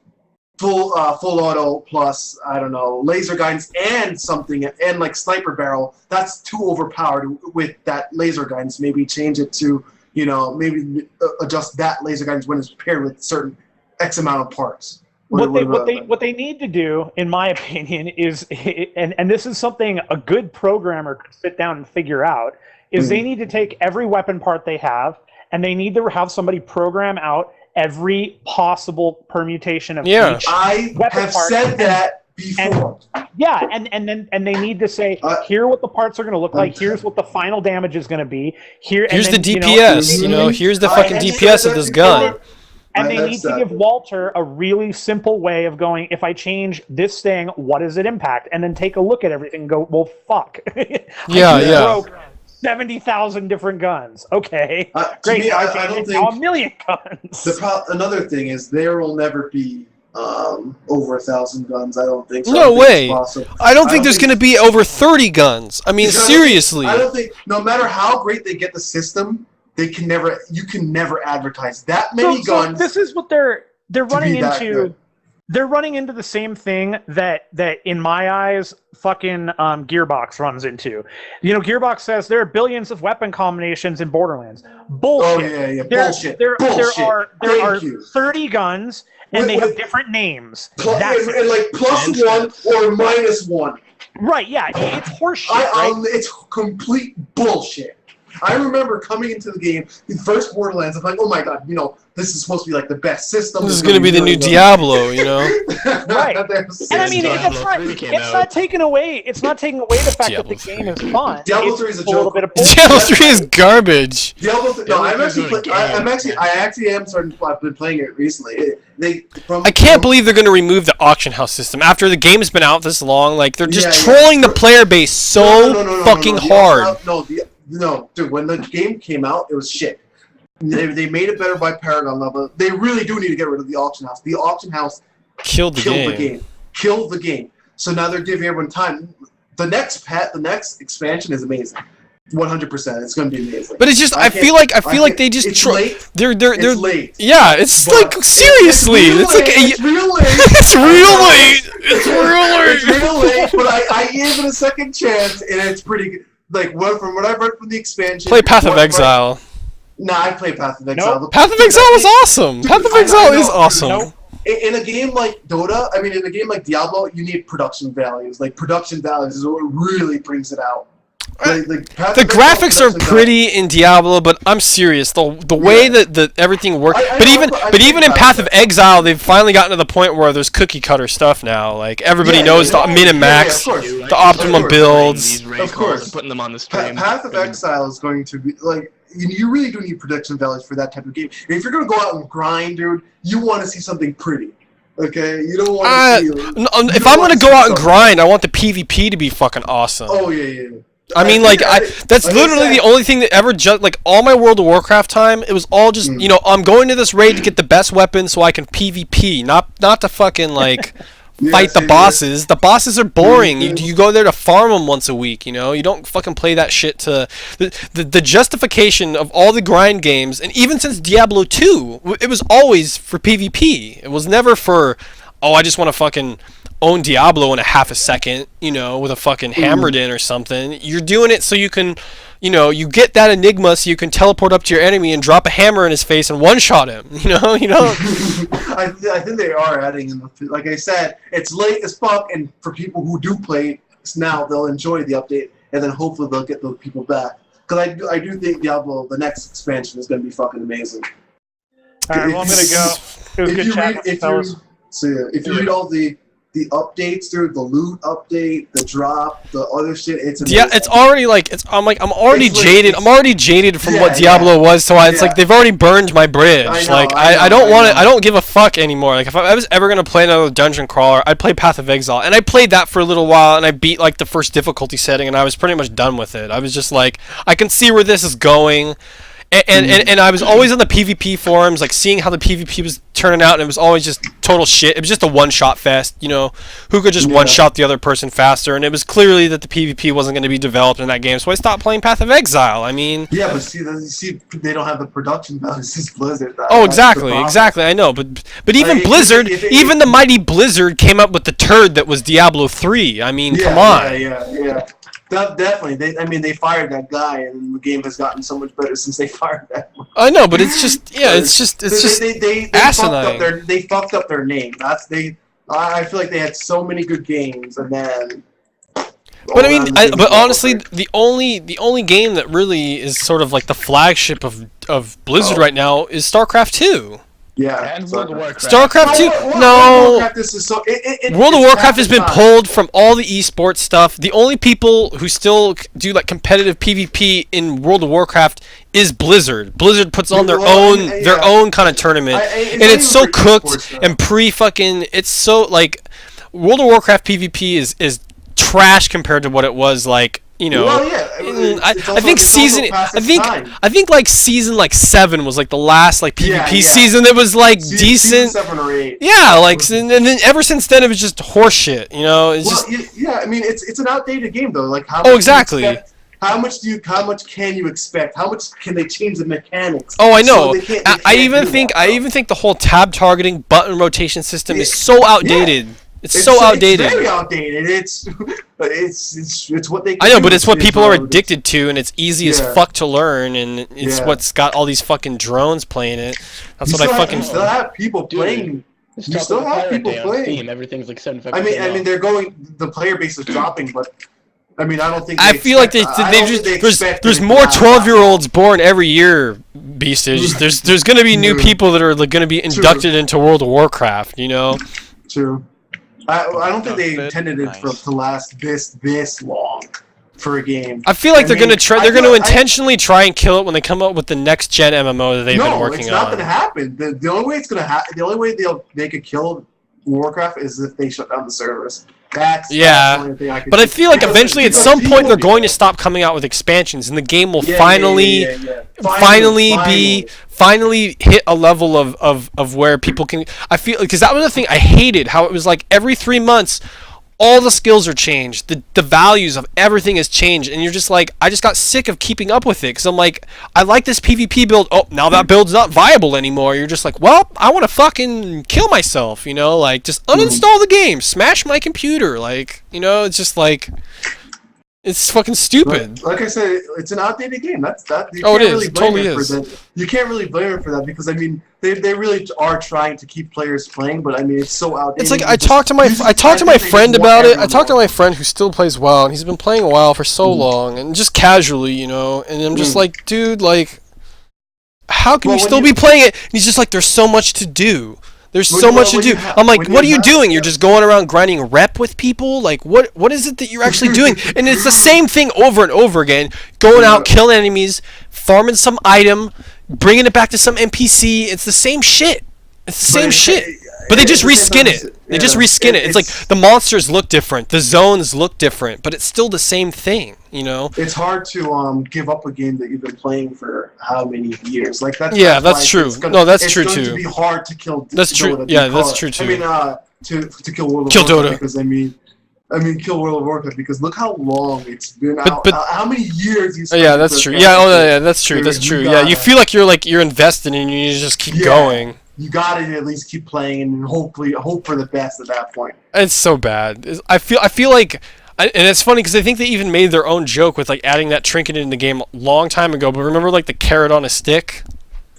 full auto plus I don't know laser guidance and something and like sniper barrel, that's too overpowered with that laser guidance. Maybe change it to maybe adjust that laser guidance when it's paired with certain X amount of parts. What they need to do, in my opinion, is and this is something a good programmer could sit down and figure out, is they need to take every weapon part they have and they need to have somebody program out every possible permutation of each weapon part. Said that before. And they need to say, here are what the parts are going to look like. Here's what the final damage is going to be. Here's the DPS. Here's the fucking DPS of this gun. And they need to give Walter a really simple way of going, if I change this thing, what does it impact? And then take a look at everything and go, well, fuck. Broke 70,000 different guns. Okay, great. Me, I don't think now 1 million guns. Another thing is there will never be over 1,000 guns. I don't think so. No way. I don't think there's going to be over 30 guns. I mean, seriously. I don't think. No matter how great they get the system, you can never advertise that many guns. So this is what they're running into. They're running into the same thing that in my eyes, fucking Gearbox runs into. Gearbox says there are billions of weapon combinations in Borderlands. Bullshit. Oh yeah. Bullshit. There are 30 guns, and they have different names. And like +1 or -1. Right. Yeah. It's horseshit. It's complete bullshit. I remember coming into the game, the first Borderlands, I'm like, oh my god, this is supposed to be like the best system. This is going to be the new Diablo, Right. And I mean, it's not taking away the fact that the game is fun. Diablo 3 is a joke. Diablo 3 is garbage. Diablo 3, no, I actually am starting. I've been playing it recently. I can't believe they're going to remove the auction house system after the game's been out this long. Like, they're just trolling the player base so fucking hard. No, dude, when the game came out, it was shit. They made it better by Paragon level. They really do need to get rid of the auction house. The auction house killed the game. Killed the game. So now they're giving everyone time. The next expansion is amazing. 100%. It's going to be amazing. But it's just I feel like they just it's late. they're It's late. Yeah, it's But like seriously. It's like it's real late. it's real late. It's real late. It's real late, but I gave it a second chance, and it's pretty good. Like, from what I've heard from the expansion... Play Path of Exile. Nah, I played Path of Exile. Nope. Path of Exile is awesome. Path of Exile is awesome. Nope. In a game like Dota, I mean, in a game like Diablo, you need production values. Like, production values is what really brings it out. The graphics are pretty in Diablo, but I'm serious. The way that everything works, but even in Path of Exile, they've finally gotten to the point where there's cookie cutter stuff now. Like everybody knows the min and max, the optimum builds. Of course, putting them on the stream. Path of Exile is going to be like you really do need production values for that type of game. If you're gonna go out and grind, dude, you want to see something pretty. Okay, you don't want to see. If I'm gonna go out and grind, I want the PvP to be fucking awesome. Oh yeah. I mean, that's literally the only thing that ever like all my World of Warcraft time. It was all just I'm going to this raid to get the best weapon so I can PvP, not to fucking like fight the bosses. The bosses are boring. You go there to farm them once a week. You don't fucking play that shit to the justification of all the grind games, and even since Diablo 2, it was always for PvP. It was never for I just want to fucking own Diablo in a half a second, with a fucking hammered in or something. You're doing it so you can, you get that enigma so you can teleport up to your enemy and drop a hammer in his face and one-shot him, I think they are adding in like I said, it's late as fuck, and for people who do play now, they'll enjoy the update, and then hopefully they'll get those people back. Because I do think Diablo, the next expansion, is going to be fucking amazing. Alright, well, I'm going to go. It was good chatting, fellas. If you read all the updates, dude, the loot update, the drop, the other shit, it's amazing. Yeah, it's already like I'm already jaded. I'm already jaded from what Diablo was, so it's like they've already burned my bridge. I don't give a fuck anymore. Like if I was ever gonna play another dungeon crawler, I'd play Path of Exile, and I played that for a little while, and I beat like the first difficulty setting, and I was pretty much done with it. I was just like, I can see where this is going. And I was always on the PvP forums, like seeing how the PvP was turning out, and it was always just total shit. It was just a one-shot fest, who could just one-shot the other person faster, and it was clearly that the PvP wasn't going to be developed in that game, so I stopped playing Path of Exile. I mean... Yeah, but see, they don't have the production values as Blizzard. Exactly, I know, but even Blizzard, even the mighty Blizzard came up with the turd that was Diablo 3. I mean, come on. Yeah. Definitely. They fired that guy, and the game has gotten so much better since they fired that one. I know, but it's just they asinine. They fucked up their name. I feel like they had so many good games, and then. But I mean, but honestly, the only game that really is sort of like the flagship of Blizzard right now is StarCraft 2. Yeah, and World of Warcraft. StarCraft 2? No! World of Warcraft has been pulled from all the esports stuff. The only people who still do like competitive PvP in World of Warcraft is Blizzard. Blizzard puts on their own kind of tournament, and it's so cooked and pre-fucking. It's so like World of Warcraft PvP is trash compared to what it was like. Well, yeah. I think like season like 7 was like the last like PvP season that was like decent. 7 or 8. Yeah, like and then ever since then it was just horseshit. Yeah. I mean, it's an outdated game though. Like how? Exactly. How much can you expect? How much can they change the mechanics? Oh, I know. I even think the whole tab targeting button rotation system is so outdated. Yeah. It's so outdated. It's very outdated. It's what they. I know, but it's what people are addicted to, and it's easy as fuck to learn, and it's what's got all these fucking drones playing it. That's what I fucking. You still have people playing. You still have people playing. Everything's like 75%. I mean, they're going. The player base is dropping, but. I mean, I don't think. I feel like there's more 12-year-olds born every year. Beastage. There's going to be new people that are going to be inducted into World of Warcraft. True. I don't think they intended it to last this long for a game. I feel like they're going to intentionally try and kill it when they come up with the next gen MMO that they've been working on. No, it's not going to happen. The only way it's going to happen, the only way they could kill Warcraft is if they shut down the servers. That's the only thing I could. But I feel like eventually, at some point, they're going to stop coming out with expansions, and the game will finally hit a level of where people can. I feel because that was the thing I hated. How it was like every 3 months, all the skills are changed. The values of everything has changed, and you're just like, I just got sick of keeping up with it because I'm like, I like this PvP build. Oh, now that build's not viable anymore. You're just like, well, I want to fucking kill myself, you know, like just uninstall the game, smash my computer, like, you know, it's just like, it's fucking stupid. Like I said, it's an outdated game. That's that. You Oh, can't it is. Really It blame totally it for is. that. You can't really blame it for that because I mean they really are trying to keep players playing, but I mean it's so outdated. It's like You I just- talked to my you just- I talked to my think they friend just want about it. I everyone talked to more. my friend who still plays WoW, and he's been playing WoW for so long, and just casually, you know. And I'm just like, dude, like, how can Well, you when still you- be playing it? And he's just like, there's so much to do. There's When so you- much to when do. you ha- I'm like, when what are you you have- doing? You're just going around grinding rep with people? Like, what is it that you're actually doing? And it's the same thing over and over again. Going out, killing enemies, farming some item, bringing it back to some NPC. It's the same shit. It's the same shit. But they just at the same reskin time, it. They just reskin it. It's like the monsters look different, the zones look different, but it's still the same thing, you know? It's hard to give up a game that you've been playing for how many years? Like that's Yeah, why that's true. it's gonna- No, that's it's true, going too. to be hard to kill. That's true. Dota Yeah, that's because- true, too. I mean, to kill World of Kill Warcraft Dota. because I mean, kill World of Warcraft because look how long it's been But- out. but- how many years you? Oh, yeah, that's true. Yeah, oh yeah, that's true. That's true. Yeah, you feel like you're invested and you just keep going. You gotta at least keep playing and hopefully hope for the best at that point. It's so bad. I feel like, and it's funny because I think they even made their own joke with like adding that trinket in the game a long time ago. But remember, like the carrot on a stick.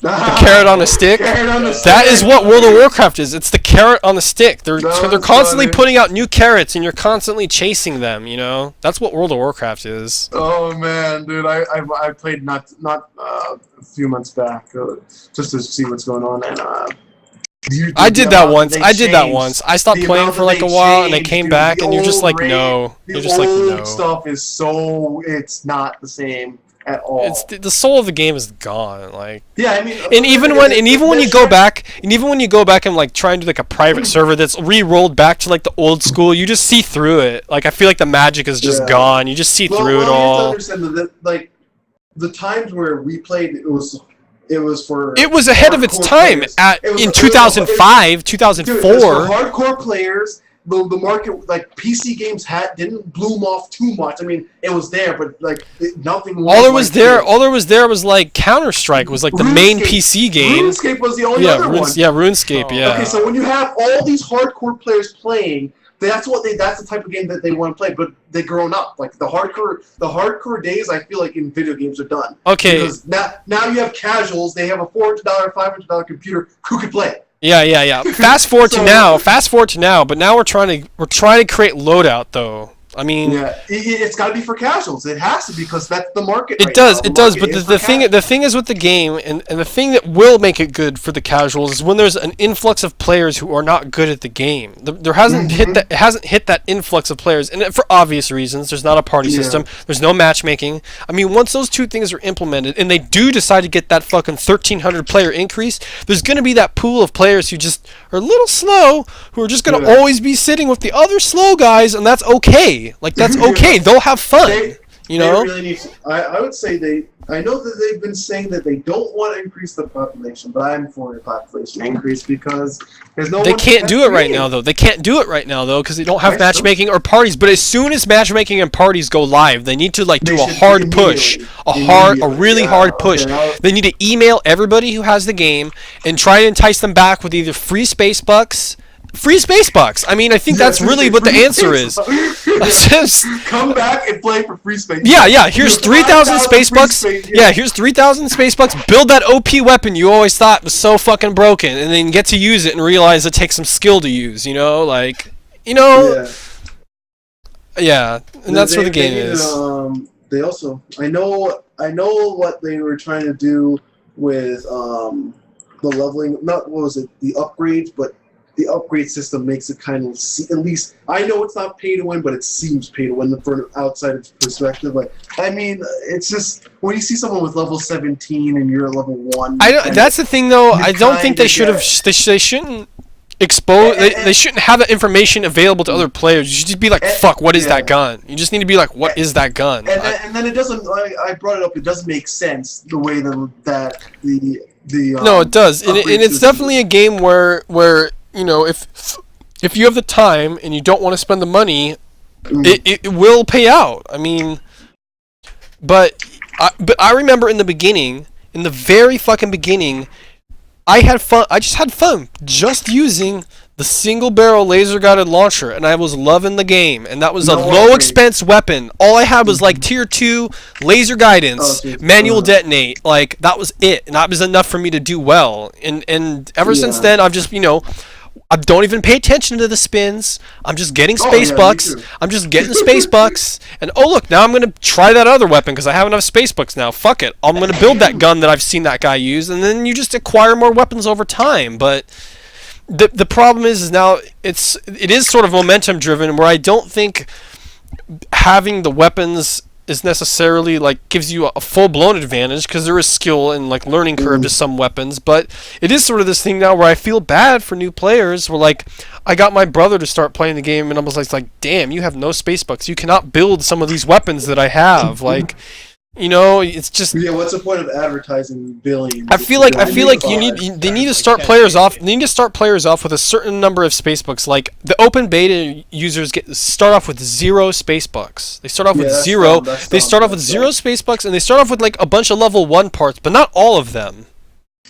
The carrot on a stick. Carrot on the That stick. is what World of Warcraft is. It's the carrot on the stick. They're That was constantly funny. putting out new carrots, and you're constantly chasing them. You know, that's what World of Warcraft is. Oh man, dude, I played not a few months back just to see what's going on and I did that once. I stopped playing for like a while, and I came back, and you're just like, no. You're just like, no. Stuff is it's not the same at all. It's the soul of the game is gone. Like, yeah, I mean, and even when you go back, and like try and do like a private server that's re-rolled back to like the old school, you just see through it. Like, I feel like the magic is just gone. You just see through it You have to all. understand that, like the times where we played, it was for. It was ahead of its hardcore time players. in 2005, Dude, it was 2004. for hardcore players. The market, like PC games, didn't bloom off too much. I mean, it was there, but like nothing. All there was like there, this. all there was there was like Counter-Strike was like the main PC game. RuneScape was the only other one. RuneScape, yeah. Okay, so when you have all these hardcore players playing, that's the type of game that they want to play. But they're grown up. Like the hardcore days, I feel like in video games are done. Okay. Because now you have casuals. They have a $400, $500 computer who can play. Yeah. Fast forward to now, but now we're trying to create loadout though. I mean, Yeah, it's got to be for casuals. It has to because that's the market. it right does, now. it does. market But is the for thing casuals. is with the game, and the thing that will make it good for the casuals is when there's an influx of players who are not good at the game. There hasn't it hasn't hit that influx of players, and for obvious reasons. There's not a party system. There's no matchmaking. I mean, once those two things are implemented, and they do decide to get that fucking 1,300 player increase, there's going to be that pool of players who just are a little slow, who are just going to always be sitting with the other slow guys, and that's okay. Like, that's okay. They'll have fun. You know? They really need to, I would say I know that they've been saying that they don't want to increase the population, but I'm for a population increase because there's no. They one can't do it right creative. now, though. They can't do it right now, though, because they don't have Right, matchmaking or parties. But as soon as matchmaking and parties go live, they need to like They do a should hard push, immediately. really Yeah, hard push. okay, I'll- They need to email everybody who has the game and try to entice them back with either free space bucks. Free space bucks. I mean, I think that's really what the answer is. It's just- Come back and play for free space. Yeah. Here's 3,000 space free bucks. space, Yeah, here's 3,000 space bucks. Build that OP weapon you always thought was so fucking broken, and then get to use it and realize it takes some skill to use. You know, like, yeah. And that's where the game is. They also, I know what they were trying to do with the leveling. Not what was it? The upgrades, but the upgrade system makes it kind of at least I know it's not pay to win, but it seems pay to win from an outside perspective. Like, I mean, it's just when you see someone with level 17 and you're at level 1. That's the thing, though. I don't think they kinda should have. They shouldn't expose. They shouldn't have that information available to other players. You should just be like, "Fuck, what is that gun?" You just need to be like, "What is that gun?" And then it doesn't. I brought it up. It doesn't make sense the way that the no, it does, and upgrade it's system- definitely a game where if if you have the time and you don't want to spend the money, it will pay out. I mean, but I remember in the beginning, in the very fucking beginning, I had fun. I just had fun just using the single barrel laser guided launcher, and I was loving the game. And that was a low expense weapon. All I had was like tier 2 laser guidance, manual detonate. Like that was it, and that was enough for me to do well. And ever since then, I've just I don't even pay attention to the spins. I'm just getting space bucks. I'm just getting space bucks. And oh look, now I'm gonna try that other weapon because I have enough space bucks now. Fuck it, I'm gonna build that gun that I've seen that guy use, and then you just acquire more weapons over time. But the problem is now it is sort of momentum driven, where I don't think having the weapons is necessarily like gives you a full-blown advantage, because there is skill and like learning curve to some weapons, but it is sort of this thing now where I feel bad for new players, where like I got my brother to start playing the game and I was like damn, you have no space bucks, you cannot build some of these weapons that I have. Like, it's just what's the point of advertising billions? I feel like they need to start players off. They need to start players off with a certain number of space bucks. Like the open beta users start off with 0 space bucks. They start off with 0. They start off with 0 space bucks, and they start off with like a bunch of level 1 parts, but not all of them.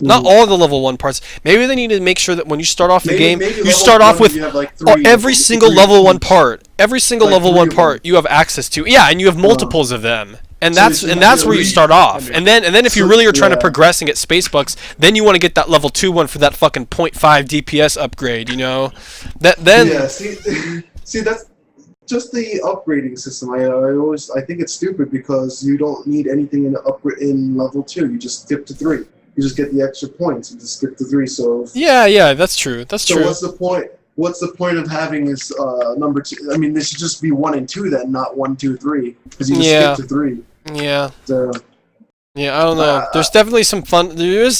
Not all of the level 1 parts. Maybe they need to make sure that when you start off the game, you start off with every single level 1 part. Every single level 1 part you have access to. Yeah, and you have multiples of them. And that's where you start off. And then if you really are trying to progress and get space bucks, then you want to get that level 2 one for that fucking 0.5 DPS upgrade, See, that's just the upgrading system. I think it's stupid, because you don't need anything in level 2. You just skip to 3. You just get the extra points. You just skip to 3. So yeah, that's true. That's true. So what's the point? What's the point of having this number 2? I mean, this should just be 1 and 2 then, not 1, 2, 3, because you just skip to 3. Yeah. So, yeah, I don't know. There's definitely some fun. There's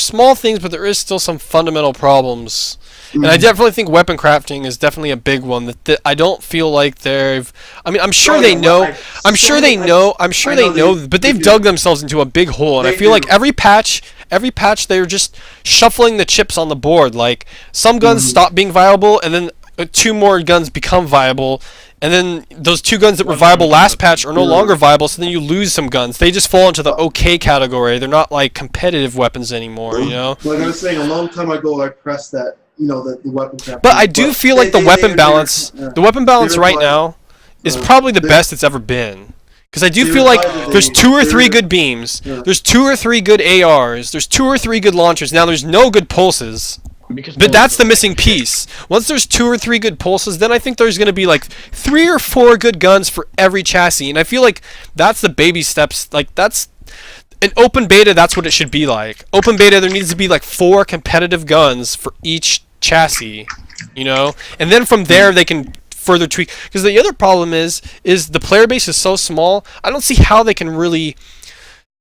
small things, but there is still some fundamental problems. And I definitely think weapon crafting is definitely a big one that I don't feel like they've. I mean, I'm sure they know. I'm sure they know. But they've dug themselves into a big hole. And I feel like every patch they're just shuffling the chips on the board. Like some guns stop being viable, and then 2 more guns become viable. And then those 2 guns that were viable last patch are no longer viable, so then you lose some guns. They just fall into the okay category. They're not like competitive weapons anymore, Like I was saying, a long time ago, I pressed that, the weapon crafting. But I do feel like the weapon balance right now is probably the best it's ever been. Because I do feel like there's 2 or 3 good beams, there's 2 or 3 good ARs, there's 2 or 3 good launchers. Now there's no good pulses. But that's the missing piece. Once there's 2 or 3 good pulses, then I think there's going to be like 3 or 4 good guns for every chassis. And I feel like that's the baby steps. Like that's in open beta, that's what it should be like. Open beta, there needs to be like 4 competitive guns for each chassis, And then from there they can further tweak. Because the other problem is the player base is so small. I don't see how they can really.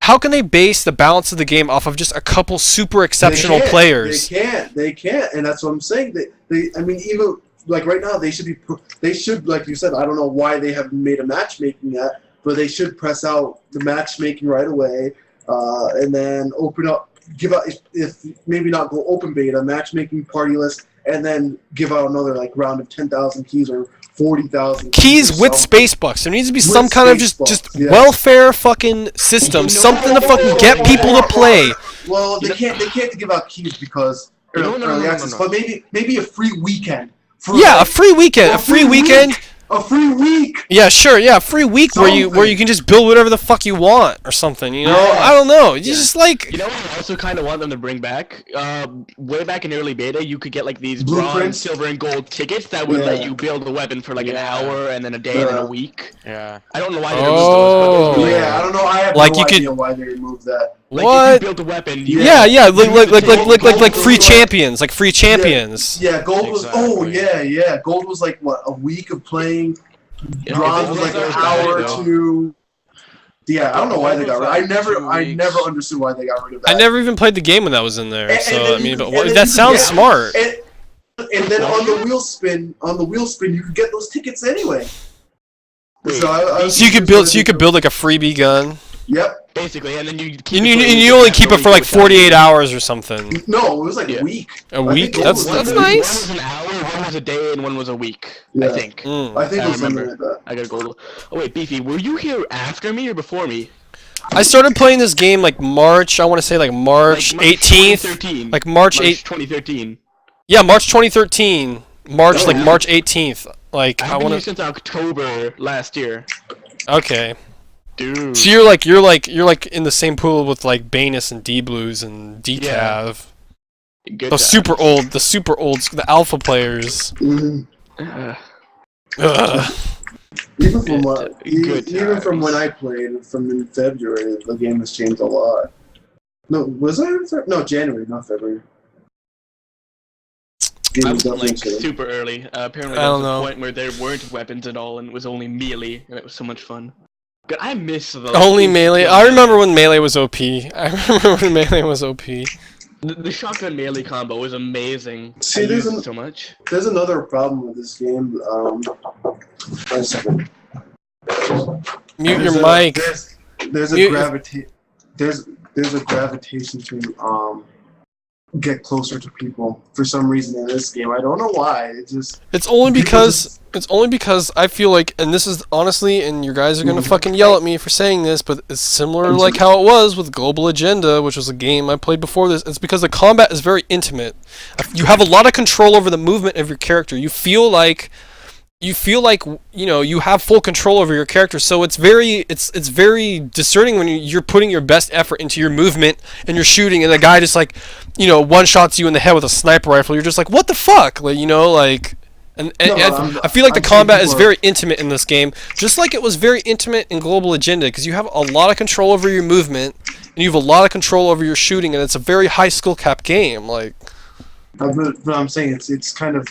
How can they base the balance of the game off of just a couple super exceptional players? They can't, and that's what I'm saying. I mean, even like right now, they should, like you said, I don't know why they haven't made a matchmaking yet, but they should press out the matchmaking right away, and then open up, give out, if maybe not go open beta, matchmaking party list, and then give out another like round of 10,000 keys or 40,000 keys with space bucks. There needs to be some kind of just welfare fucking system, something to fucking get people to play. Well, they can't give out keys because early access, but maybe a free weekend. A free weekend. A free week. Yeah, sure. Yeah, a free week where you can just build whatever the fuck you want or something. I don't know. You just like. What I also kind of want them to bring back. Way back in early beta, you could get like these bronze, bronze, silver, and gold tickets that would let you build a weapon for like an hour and then a day and then a week. Yeah. I don't know why they removed those. But I don't know. I have no idea why they removed that. Like if you built a weapon. Like free champions, like free champions. Yeah, gold was. Oh yeah. Gold was like what, a week of playing. Bronze was like an hour or 2. Yeah, I don't know why they got rid of it. I never understood why they got rid of that. I never even played the game when that was in there. That sounds smart. And then on the wheel spin, you could get those tickets anyway. So you could build like a freebie gun. Yep. basically, and then you keep And it you, for a and week you and only have keep no it for idea like what's happening. 48 hours or something. No, it was like Yeah. a week. A I week? think That's one that's was- One nice. was an hour, one was a day, and one was a week. Yeah. I think. I think I it was something remember. like that. I gotta go. Oh wait, Beefy, were you here after me or before me? I started playing this game like March. I want to say like March Like March 18th. 2013. Like March 8th. 2013. Yeah, March 2013. March Oh, like yeah. March 18th. Like I've I been want here to. since October last year. Okay. Dude. So you're in the same pool with like Banus and D Blues and Decav. Yeah. Good The times. super old, the alpha players. Mhm. Uh, Ugh. Even from what, Good even from when times. I played from in February, the game has changed a lot. No, was I in no, January, not February. Game I was was definitely like changed. super early. Apparently I there don't was a know. point where there weren't weapons at all and it was only melee, and it was so much fun. God, I miss the Only instant melee. kill I remember when melee was OP. I remember when melee was OP. the shotgun melee combo was amazing. See, I there's used an- it so much. There's another problem with this game. Wait a second. Mute There's your a- mic. There's a Mute- there's a gravitation to get closer to people for some reason in this game. I don't know why. It just It's only people because I feel like, and this is honestly, and you guys are gonna Mhm. fucking yell at me for saying this, but it's similar like how it was with Global Agenda, which was a game I played before this. It's because the combat is very intimate. You have a lot of control over the movement of your character. You feel like you have full control over your character, so it's very discerning when you're putting your best effort into your movement and you're shooting, and the guy just like one shots you in the head with a sniper rifle. You're just like, what the fuck, like and I feel like the I'm saying combat is people are- very intimate in this game, just like it was very intimate in Global Agenda, because you have a lot of control over your movement and you have a lot of control over your shooting, and it's a very high skill cap game. Like, but I'm saying it's kind of.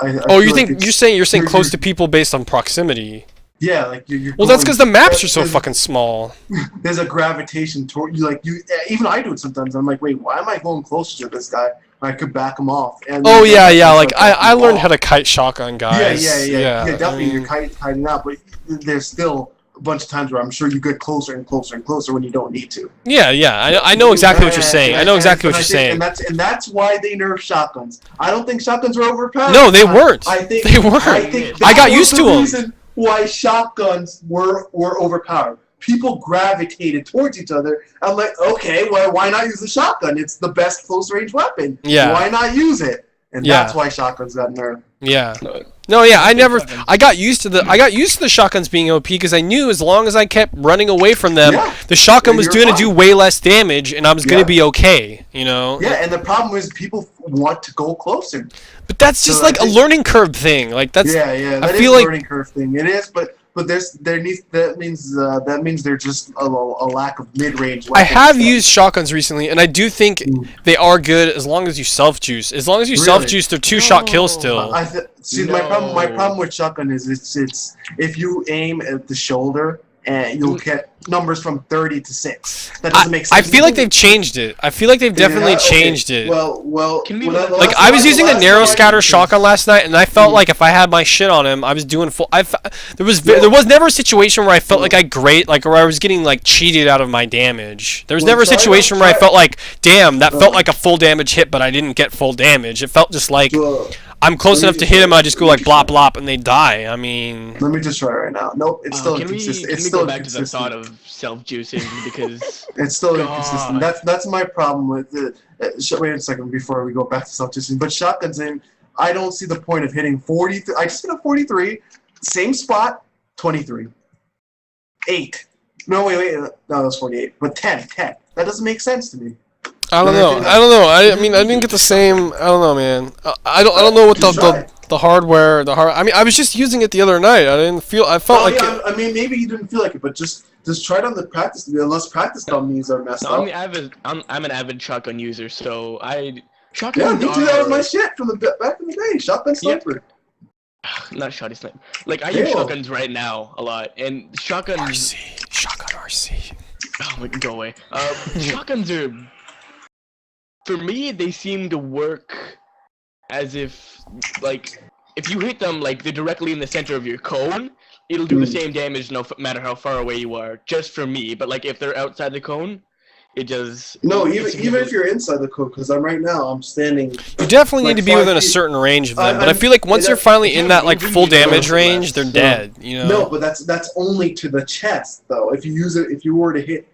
I oh, feel you like think it's- you're saying close to you're- people based on proximity? Yeah, like you're. Well, that's because the maps are there's- so fucking small. There's a gravitation toward you. Like you, even I do it sometimes. I'm like, wait, why am I going closer to this guy? I could back him off. And Oh then yeah, it's yeah. Like backing I learned off. how to kite shotgun guys. Yeah, definitely. I mean, You're kiting out, but there's still a bunch of times where I'm sure you get closer and closer and closer when you don't need to. yeah. I know exactly what you're saying. I know exactly what you're saying. And that's why they nerfed shotguns. I don't think shotguns were overpowered. No, they weren't. I think They weren't. I think I that got was used the to 'em. reason why shotguns were overpowered. People gravitated towards each other. I'm like, okay, well, why not use the shotgun? It's the best close range weapon. Yeah. Why not use it? And Yeah. that's why shotguns got nerfed. Yeah. No, yeah. I got used to the shotguns being OP because I knew as long as I kept running away from them, Yeah. the shotgun Yeah, was you're going to fine. do way less damage, and I was going Yeah. to be okay. You know. Yeah, and the problem is people want to go closer. But that's just So I like a think- learning curve thing. Like that's. Yeah, I that is feel a like learning curve thing. It is, but that means there's just a lack of mid range. I have used shotguns recently, and I do think they are good as long as you self juice. As long as you Really? self juice, they're two shot kills still. See, No. my problem with shotgun is it's if you aim at the shoulder and you'll get numbers from 30 to 6. That doesn't make I sense. feel like they've changed it. I feel like they've definitely Yeah, okay. changed it. Well, Can we when let- the Like last I was time- using the last narrow time I scatter used shotgun last night, and I felt like if I had my shit on him, I was doing full. There was never a situation where I felt like where I was getting like cheated out of my damage. There was Well, never a try- situation where I try- felt like, damn, that felt like a full damage hit, but I didn't get full damage. It felt just like Well, I'm close let me enough to just hit him, try- I just go like blop blop, and they die. I mean, let me just try right now. Nope, it's still Can we inconsistent. It's go still back to the inconsistent. thought of self juicing because It's still God. inconsistent. That's my problem with it. Wait a second before we go back to self-juicing. But shotguns, I don't see the point of hitting 40. I just hit a 43, same spot, 23, 8. No, wait. No, that was 48. But 10. That doesn't make sense to me. I don't know. I mean, I didn't get the same. I don't know, man. I don't know what Just try. the hardware. I mean, I was just using it the other night. I felt Oh, like. yeah, I mean, maybe you didn't feel like it, but just try it on the practice. Unless practice dummies are messed I'm up. an avid shotgun user, so Yeah, shotguns me too. That was my are shit from the back in the day. Shotgun sniper. not shotty sniper. Like I use Ew. shotguns right now a lot, and shotguns. Shotgun RC. Oh my, go away. Shotguns are, for me, they seem to work as if, like, if you hit them, like, they're directly in the center of your cone, it'll do the same damage no matter how far away you are, just for me. But like if they're outside the cone, it does. No, even if you're inside the cone, because I'm standing. You definitely like need to be 5 within a feet. certain range of them. But I I'm- feel like once you're finally if in you're that like moving, full you don't damage have to range, left. they're No. dead. You know. No, but that's only to the chest though. If you were to hit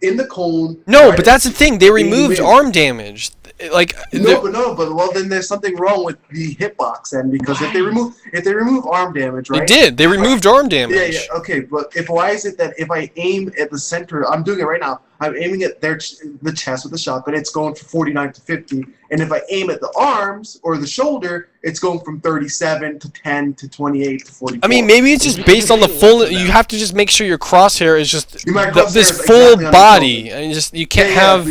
in the cone. No, right but that's the thing. They removed win. arm damage. Like but well then there's something wrong with the hitbox then because if they remove arm damage, they right? did. They removed arm damage. Yeah, okay, but why is it that if I aim at the center, I'm doing it right now. I'm aiming at the chest with the shotgun. It's going from 49 to 50, and if I aim at the arms or the shoulder, it's going from 37 to 10 to 28 to 44. I mean, maybe it's just based on the full. You have to just make sure your crosshair is just My this crosshair is full exactly on the body, shoulder. and just you can't Yeah, have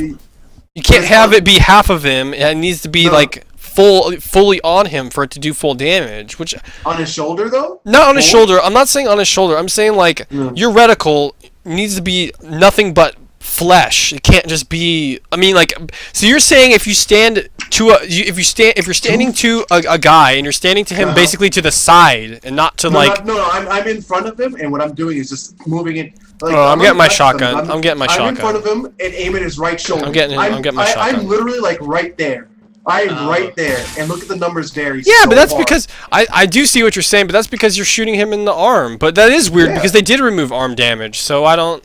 you can't have it be half of him. It needs to be No. like fully on him for it to do full damage. Which on his shoulder though. not on his Full? shoulder. I'm not saying on his shoulder. I'm saying like your reticle needs to be nothing but flesh. It can't just be. I mean, like, so you're saying if you stand to if you're standing to a guy and you're standing to him basically to the side and not to I'm in front of him, and what I'm doing is just moving it. Like, Oh, I'm getting my left of him. shotgun. I'm getting my I'm in shotgun. front of him and aim at his right shoulder. I'm getting my shotgun. I'm literally like right there. I'm right there, and look at the numbers there. He's Yeah, so but that's far. because I do see what you're saying, but that's because you're shooting him in the arm. But that is weird Yeah. because they did remove arm damage, so I don't.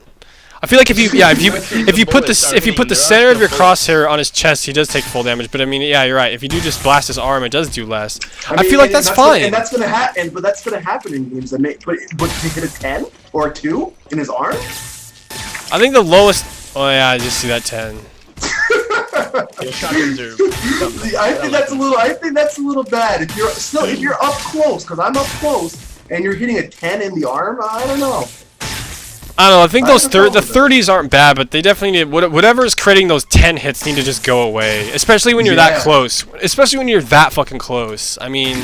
I feel like if you put the center of your crosshair on his chest, he does take full damage. But I mean, yeah, you're right. If you do just blast his arm, it does do less. I mean, feel like and that's fine. And that's gonna happen. But that's gonna happen in games that make. But to hit a 10 or a 2 in his arm. I think the lowest. Oh yeah, I just see that 10. Yeah, shotguns are. I think that's a little bad. If you're up close, because I'm up close, and you're hitting a 10 in the arm, I don't know. I don't know. I think I those have no the problem with 30s aren't bad, but they definitely need whatever is creating those 10 hits need to just go away. Especially when you're that Yeah. close. Especially when you're that fucking close. I mean,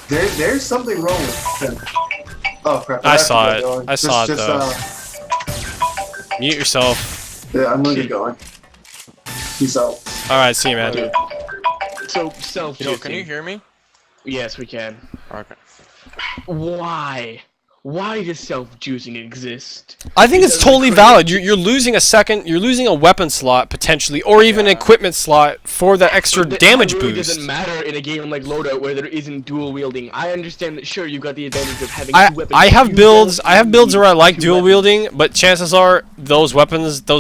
There's something wrong with 10. Oh crap! I have to saw get it. going. I saw it, though. uh, mute yourself. yeah, I'm gonna get going. Peace out. All right, see you, man. So self. Yo, can you hear me? Yes, we can. Okay. Why? Why does self-juicing exist? I think it's totally valid. You're losing you're losing a weapon slot potentially, or even an equipment slot for that extra damage That really boost. doesn't matter in a game like Loadout where there isn't dual wielding. I understand that sure you got the advantage of having two weapons. I have You builds. don't I have builds where I like two dual weapons. wielding, but chances are those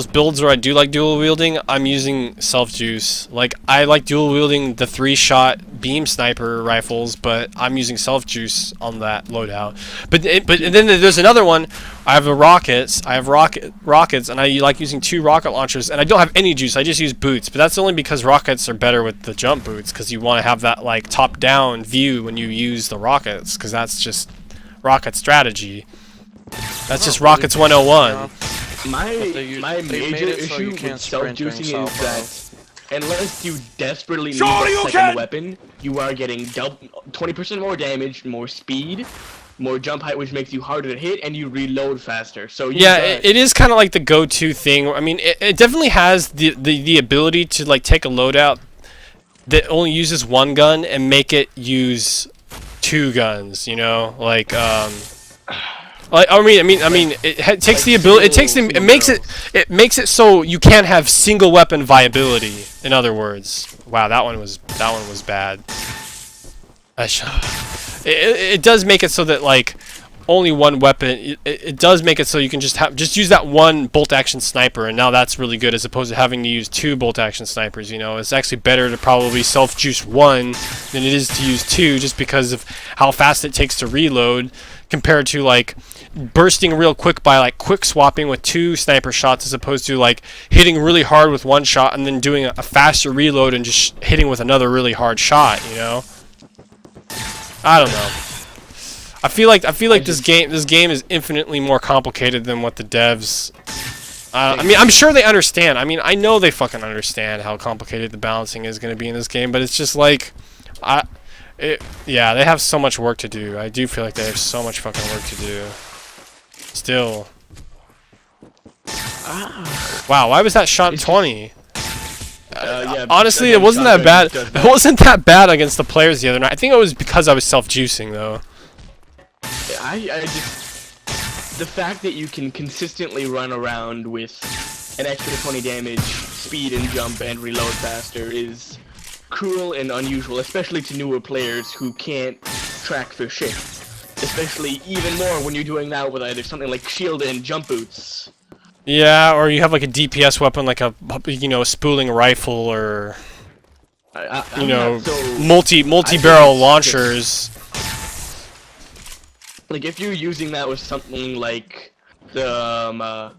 builds where I do like dual wielding, I'm using self juice. Like I like dual wielding the 3-shot beam sniper rifles, but I'm using self juice on that loadout. But then there's another one. I have the rockets. I have rockets, and I like using 2 rocket launchers, and I don't have any juice. I just use boots, but that's only because rockets are better with the jump boots, because you want to have that like top-down view when you use the rockets, because that's just rocket strategy. That's just rockets 101. My They made major it so you issue can't with sprint during self-juicing is self-buff. that unless you desperately need a second weapon, you are getting 20% more damage, more speed, more jump height, which makes you harder to hit, and you reload faster. So Yeah, it is kind of like the go-to thing. I mean, it definitely has the ability to like take a loadout that only uses 1 gun and make it use 2 guns. You know, like I mean, it takes the ability. It makes it so you can't have single weapon viability. In other words, wow, that one was bad. It does make it so that like only 1 weapon. It does make it so you can just use that 1 bolt action sniper, and now that's really good as opposed to having to use 2 bolt action snipers. You know, it's actually better to probably self juice 1 than it is to use 2, just because of how fast it takes to reload compared to like bursting real quick by like quick swapping with 2 sniper shots as opposed to like hitting really hard with 1 shot and then doing a faster reload and just hitting with another really hard shot. You know. I don't know. I feel like this game is infinitely more complicated than what the devs. I mean, I'm sure they understand. I mean, I know they fucking understand how complicated the balancing is going to be in this game, but it's just like, yeah, they have so much work to do. I do feel like they have so much fucking work to do. Still. Wow, why was that shot 20? yeah, Honestly, it wasn't that bad. It wasn't that bad against the players the other night. I think it was because I was self-juicing though. the fact that you can consistently run around with an extra 20 damage, speed and jump, and reload faster is cruel and unusual, especially to newer players who can't track for shit. Especially even more when you're doing that with either something like shield and jump boots. Yeah, or you have like a DPS weapon, like a spooling rifle, or I'm not so- multi-barrel launchers. Like if you're using that with something like the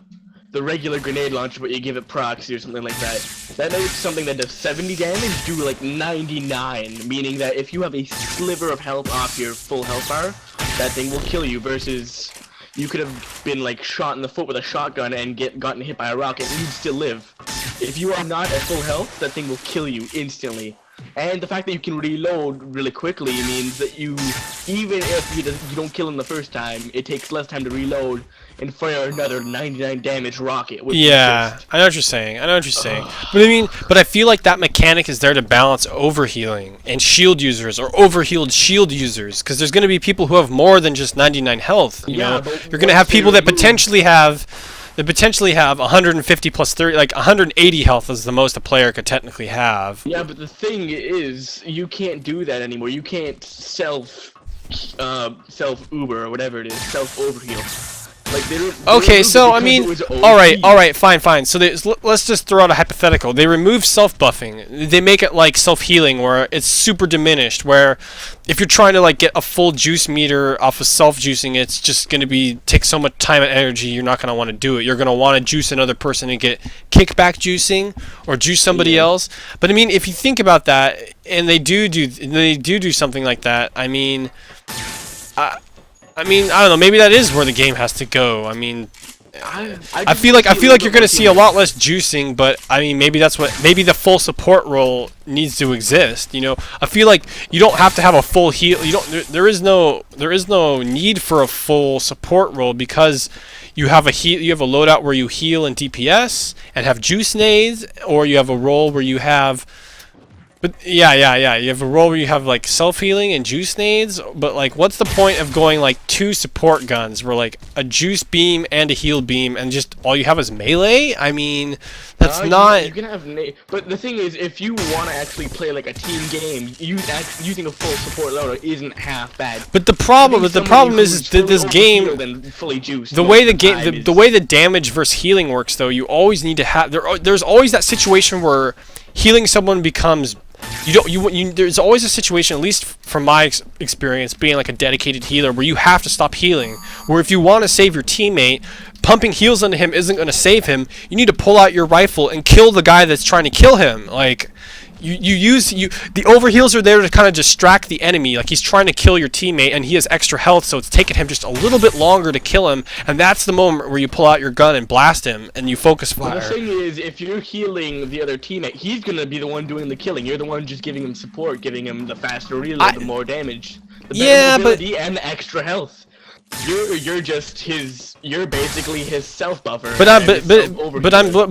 regular grenade launcher, but you give it proxy or something like that, that makes something that does 70 damage do like 99, meaning that if you have a sliver of health off your full health bar, that thing will kill you, versus you could have been like shot in the foot with a shotgun and gotten hit by a rocket and you'd still live. If you are not at full health, that thing will kill you instantly. And the fact that you can reload really quickly means that you, even if you don't kill him the first time, it takes less time to reload and fire another 99 damage rocket. Which Yeah, is just, I know what you're saying. But I feel like that mechanic is there to balance overhealing and shield users or overhealed shield users, because there's going to be people who have more than just 99 health. You know, you're going to have people that potentially have 150 plus 30, like 180 health is the most a player could technically have. Yeah, but the thing is, you can't do that anymore. You can't self Uber or whatever it is, self overheal. Like Okay, so I mean, all right, fine. So let's just throw out a hypothetical. They remove self-buffing. They make it like self-healing, where it's super diminished. Where if you're trying to like get a full juice meter off of self-juicing, it's just going to take so much time and energy. You're not going to want to do it. You're going to want to juice another person and get kickback juicing or juice somebody else. But I mean, if you think about that, and they do something like that. I mean, I don't know. Maybe that is where the game has to go. I mean, I feel like you're gonna see a lot less juicing, but I mean, maybe the full support role needs to exist. You know, I feel like you don't have to have a full heal. There is no need for a full support role, because you have a loadout where you heal and DPS and have juice nades, or you have a role where you have. But yeah. You have a role where you have like self-healing and juice nades, but like, what's the point of going like 2 support guns where like a juice beam and a heal beam, and just all you have is melee? I mean, that's not. You can have but the thing is, if you want to actually play like a team game, using a full support loader isn't half bad. But the problem is that this game, fully juiced, the way the damage versus healing works, though, you always need to have there's always that situation where healing someone becomes. There's always a situation, at least from my experience, being like a dedicated healer, where you have to stop healing. Where if you want to save your teammate, pumping heals into him isn't going to save him. You need to pull out your rifle and kill the guy that's trying to kill him. Like, the overheals are there to kind of distract the enemy. Like, he's trying to kill your teammate and he has extra health, so it's taking him just a little bit longer to kill him, and that's the moment where you pull out your gun and blast him and you focus fire. Well, the thing is, if you're healing the other teammate, he's gonna be the one doing the killing. You're the one just giving him support, giving him the faster reload, the more damage, the better mobility, and the extra health. You're basically his self buffer. But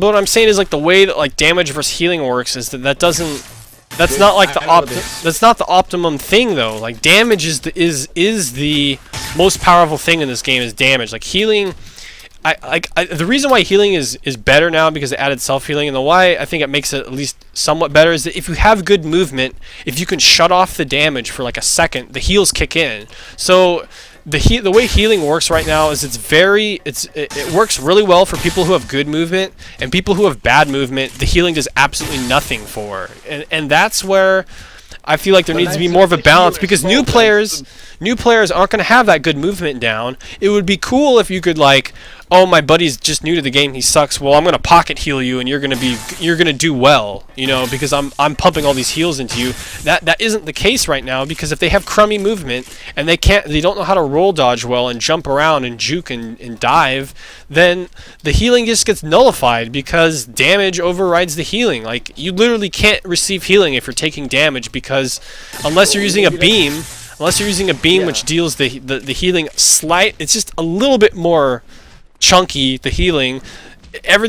what I'm saying is, like, the way that like damage versus healing works is that's not the optimum thing, though. Like, damage is the most powerful thing in this game, is damage. Like, healing, the reason why healing is better now, because it added self-healing, and the why I think it makes it at least somewhat better, is that if you have good movement, if you can shut off the damage for like a second, the heals kick in. So the way healing works right now is it works really well for people who have good movement, and people who have bad movement, the healing does absolutely nothing for. And that's where I feel like there needs to be more of a balance, because new players aren't going to have that good movement down. It would be cool if you could, like, oh, my buddy's just new to the game, he sucks. Well, I'm going to pocket heal you, and you're going to do well, you know, because I'm pumping all these heals into you. That isn't the case right now, because if they have crummy movement and they don't know how to roll dodge well and jump around and juke and dive, then the healing just gets nullified, because damage overrides the healing. Like, you literally can't receive healing if you're taking damage, because unless you're using a beam, which deals the healing it's just a little bit more chunky, the healing.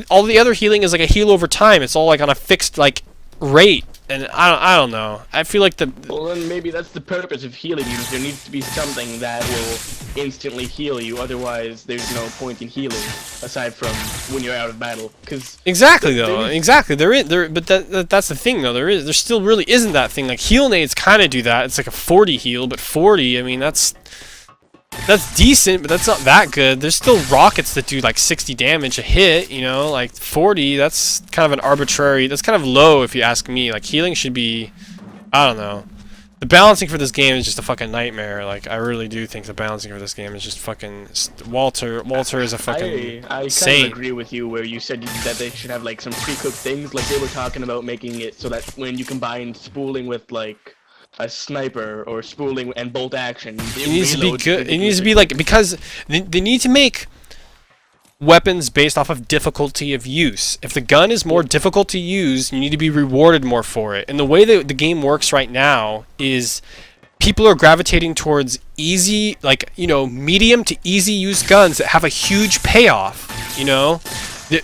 All the other healing is like a heal over time. It's all like on a fixed like rate. And I don't know. I feel like the Well, then maybe that's the purpose of healing you. There needs to be something that will instantly heal you. Otherwise, there's no point in healing aside from when you're out of battle. Because exactly though, exactly. But that's the thing though. There still really isn't that thing. Like heal nades kind of do that. It's like a 40 heal, but 40. I mean, that's decent, but that's not that good. There's still rockets that do like 60 damage a hit, you know, like 40, that's kind of an arbitrary, that's kind of low if you ask me. Like healing should be, I don't know. The balancing for this game is just a fucking nightmare. Like I really do think the balancing for this game is just fucking, Walter is a fucking I kind saint. of agree with you where you said that they should have like some pre-cooked things. Like they were talking about making it so that when you combine spooling with like a sniper or spooling and bolt action, It needs to be good. It needs to be like, because they need to make weapons based off of difficulty of use. If the gun is more difficult to use, you need to be rewarded more for it. And the way that the game works right now is people are gravitating towards easy, like, you know, medium to easy use guns that have a huge payoff, you know? They're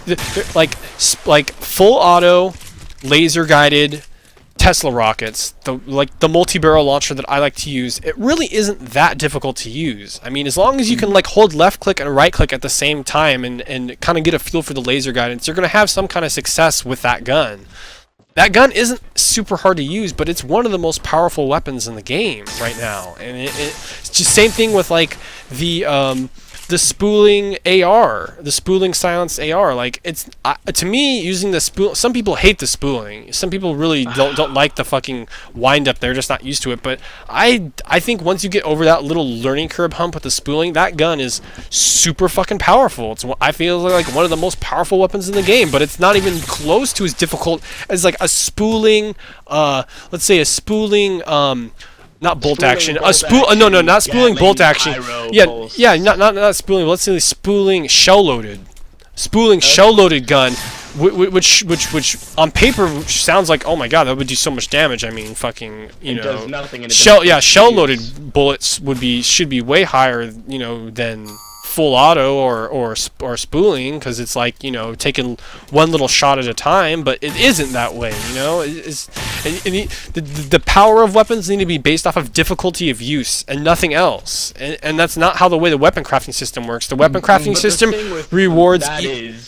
like full auto, laser guided Tesla rockets, the multi-barrel launcher that I like to use, it really isn't that difficult to use. I mean, as long as you can like hold left click and right click at the same time and kind of get a feel for the laser guidance, you're going to have some kind of success with that gun. That gun isn't super hard to use, but it's one of the most powerful weapons in the game right now. And it's just same thing with like the spooling AR, the spooling silenced AR. Like it's to me, using the spool. Some people hate the spooling. Some people really don't like the fucking wind up. They're just not used to it. But I think once you get over that little learning curve hump with the spooling, that gun is super fucking powerful. I feel like one of the most powerful weapons in the game. But it's not even close to as difficult as like a spooling. Let's say a spooling. Not bolt action. Not spooling bolt action. Yeah, not spooling. Let's say spooling shell loaded. Spooling shell loaded gun, which on paper sounds like, oh my god, that would do so much damage. I mean, fucking, you know, does nothing shell loaded bullets should be way higher, you know, than full auto or spooling, because it's like, you know, taking one little shot at a time. But it isn't that way, you know. The power of weapons need to be based off of difficulty of use and nothing else, and that's not how the weapon crafting system works. The weapon crafting system rewards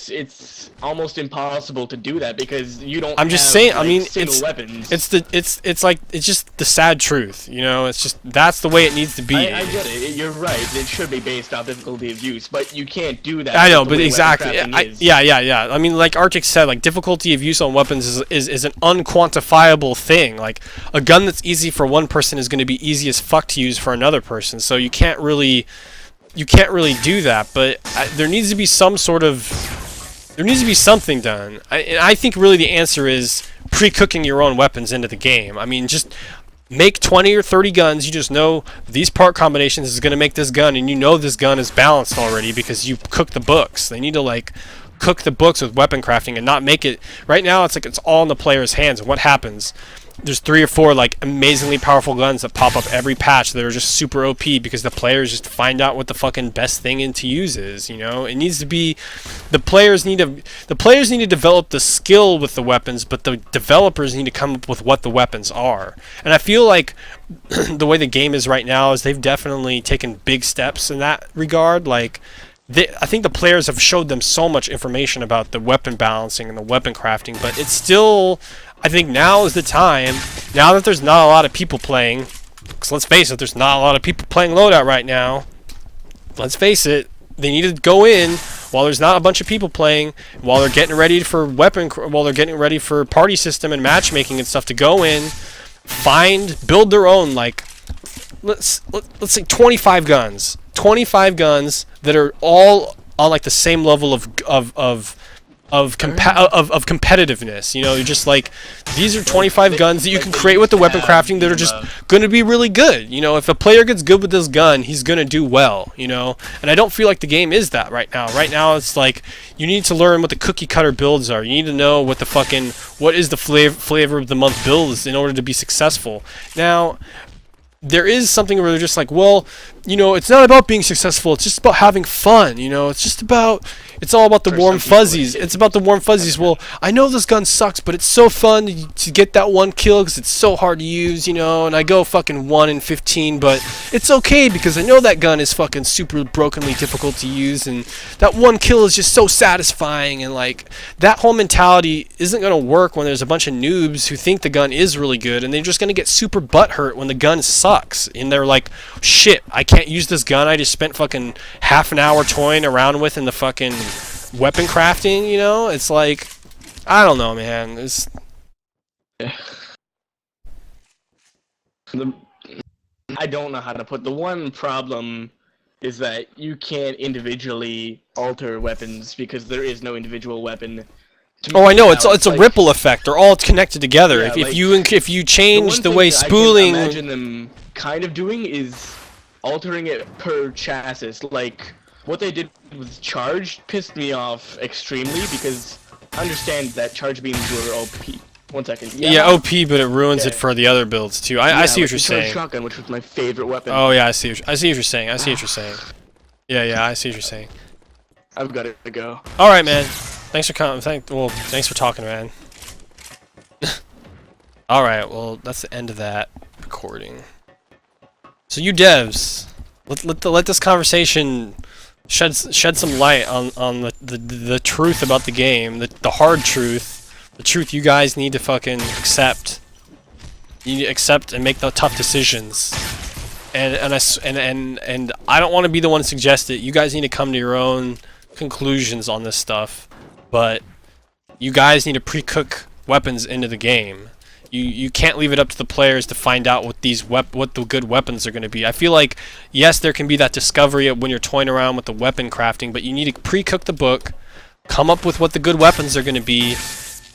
it's almost impossible to do that because you don't I'm just saying, like, I mean, single weapons. it's just the sad truth, you know. It's just that's the way it needs to be. I get it. You're right. It should be based off difficulty of use, but you can't do that. I know, with the but way exactly. weapon crafting is. Yeah. I mean, like Arctic said, like difficulty of use on weapons is an unquantifiable thing. Like a gun that's easy for one person is going to be easy as fuck to use for another person. So you can't really do that. But there needs to be some sort of something done. I think really the answer is pre-cooking your own weapons into the game. I mean, just make 20 or 30 guns. You just know these part combinations is going to make this gun, and you know this gun is balanced already because you cooked the books. They need to like cook the books with weapon crafting and not make it. Right now it's like it's all in the player's hands. And what happens? There's 3 or 4 like amazingly powerful guns that pop up every patch that are just super OP because the players just find out what the fucking best thing to use is, you know? It needs to be the players need to develop the skill with the weapons, but the developers need to come up with what the weapons are. And I feel like the way the game is right now is they've definitely taken big steps in that regard. Like I think the players have showed them so much information about the weapon balancing and the weapon crafting, but it's still, I think now is the time, now that there's not a lot of people playing, because let's face it, there's not a lot of people playing loadout right now. Let's face it, they need to go in while there's not a bunch of people playing, while they're getting ready for while they're getting ready for party system and matchmaking and stuff, to go in, build their own, like, let's say 25 guns. 25 guns that are all on like the same level of competitiveness. You know, you're just like, these are 25 guns that you can create with the weapon crafting that are just going to be really good. You know, if a player gets good with this gun, he's going to do well, you know. And I don't feel like the game is that right now. Right now it's like you need to learn what the cookie cutter builds are. You need to know what is the flavor of the month builds in order to be successful. Now, there is something where they're just like, well, you know, it's not about being successful. It's just about having fun. You know, it's all about the For warm some people, fuzzies. It's about the warm fuzzies. Well, I know this gun sucks, but it's so fun to get that one kill because it's so hard to use, you know. And I go fucking 1 in 15, but it's okay because I know that gun is fucking super brokenly difficult to use, and that one kill is just so satisfying. And like that whole mentality isn't gonna work when there's a bunch of noobs who think the gun is really good, and they're just gonna get super butthurt when the gun sucks, and they're like, shit, I can't use this gun I just spent fucking half an hour toying around with in the fucking weapon crafting, you know? It's like, I don't know, man. I don't know how to put. The one problem is that you can't individually alter weapons because there is no individual weapon. Oh, I know. It's a like, ripple effect. They're all connected together. Yeah, if you change the one way thing that spooling. I can imagine them kind of doing is altering it per chassis. Like what they did with charge pissed me off extremely because I understand that charge beams were OP. 1 second. Yeah, OP, but it ruins it for the other builds too. I see what you're saying. Shotgun, which was my favorite weapon. Oh yeah, I see what you're saying. I see what you're saying. Yeah, I see what you're saying. I've got to go. All right, man. Thanks for coming. Thanks for talking, man. All right. Well, that's the end of that recording. So you devs, let this conversation shed some light on the truth about the game, the hard truth, the truth you guys need to fucking accept. You need to accept and make the tough decisions. And I don't want to be the one to suggest it. You guys need to come to your own conclusions on this stuff. But you guys need to pre-cook weapons into the game. You can't leave it up to the players to find out what the good weapons are going to be. I feel like, yes, there can be that discovery when you're toying around with the weapon crafting, but you need to pre-cook the book, come up with what the good weapons are going to be,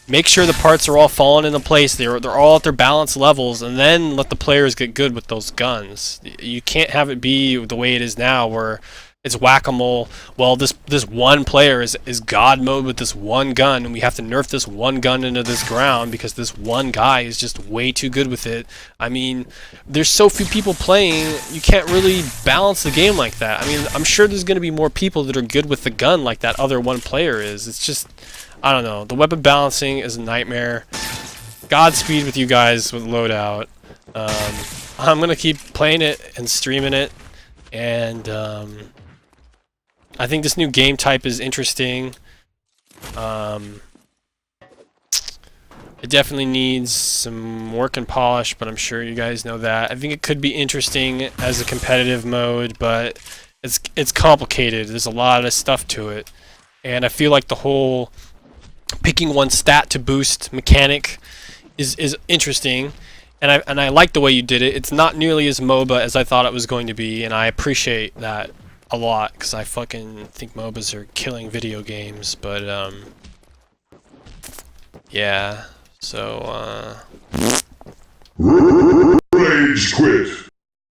make sure the parts are all falling into place, they're all at their balance levels, and then let the players get good with those guns. You can't have it be the way it is now, where it's whack-a-mole. Well, this one player is God mode with this one gun, and we have to nerf this one gun into this ground because this one guy is just way too good with it. I mean, there's so few people playing, you can't really balance the game like that. I mean, I'm sure there's going to be more people that are good with the gun like that other one player is. It's just, I don't know. The weapon balancing is a nightmare. Godspeed with you guys with loadout. I'm going to keep playing it and streaming it, and I think this new game type is interesting. It definitely needs some work and polish, but I'm sure you guys know that. I think it could be interesting as a competitive mode, but it's complicated. There's a lot of stuff to it. And I feel like the whole picking one stat to boost mechanic is interesting. And I like the way you did it. It's not nearly as MOBA as I thought it was going to be, and I appreciate that a lot, because I fucking think MOBAs are killing video games. But yeah, so Rage quit.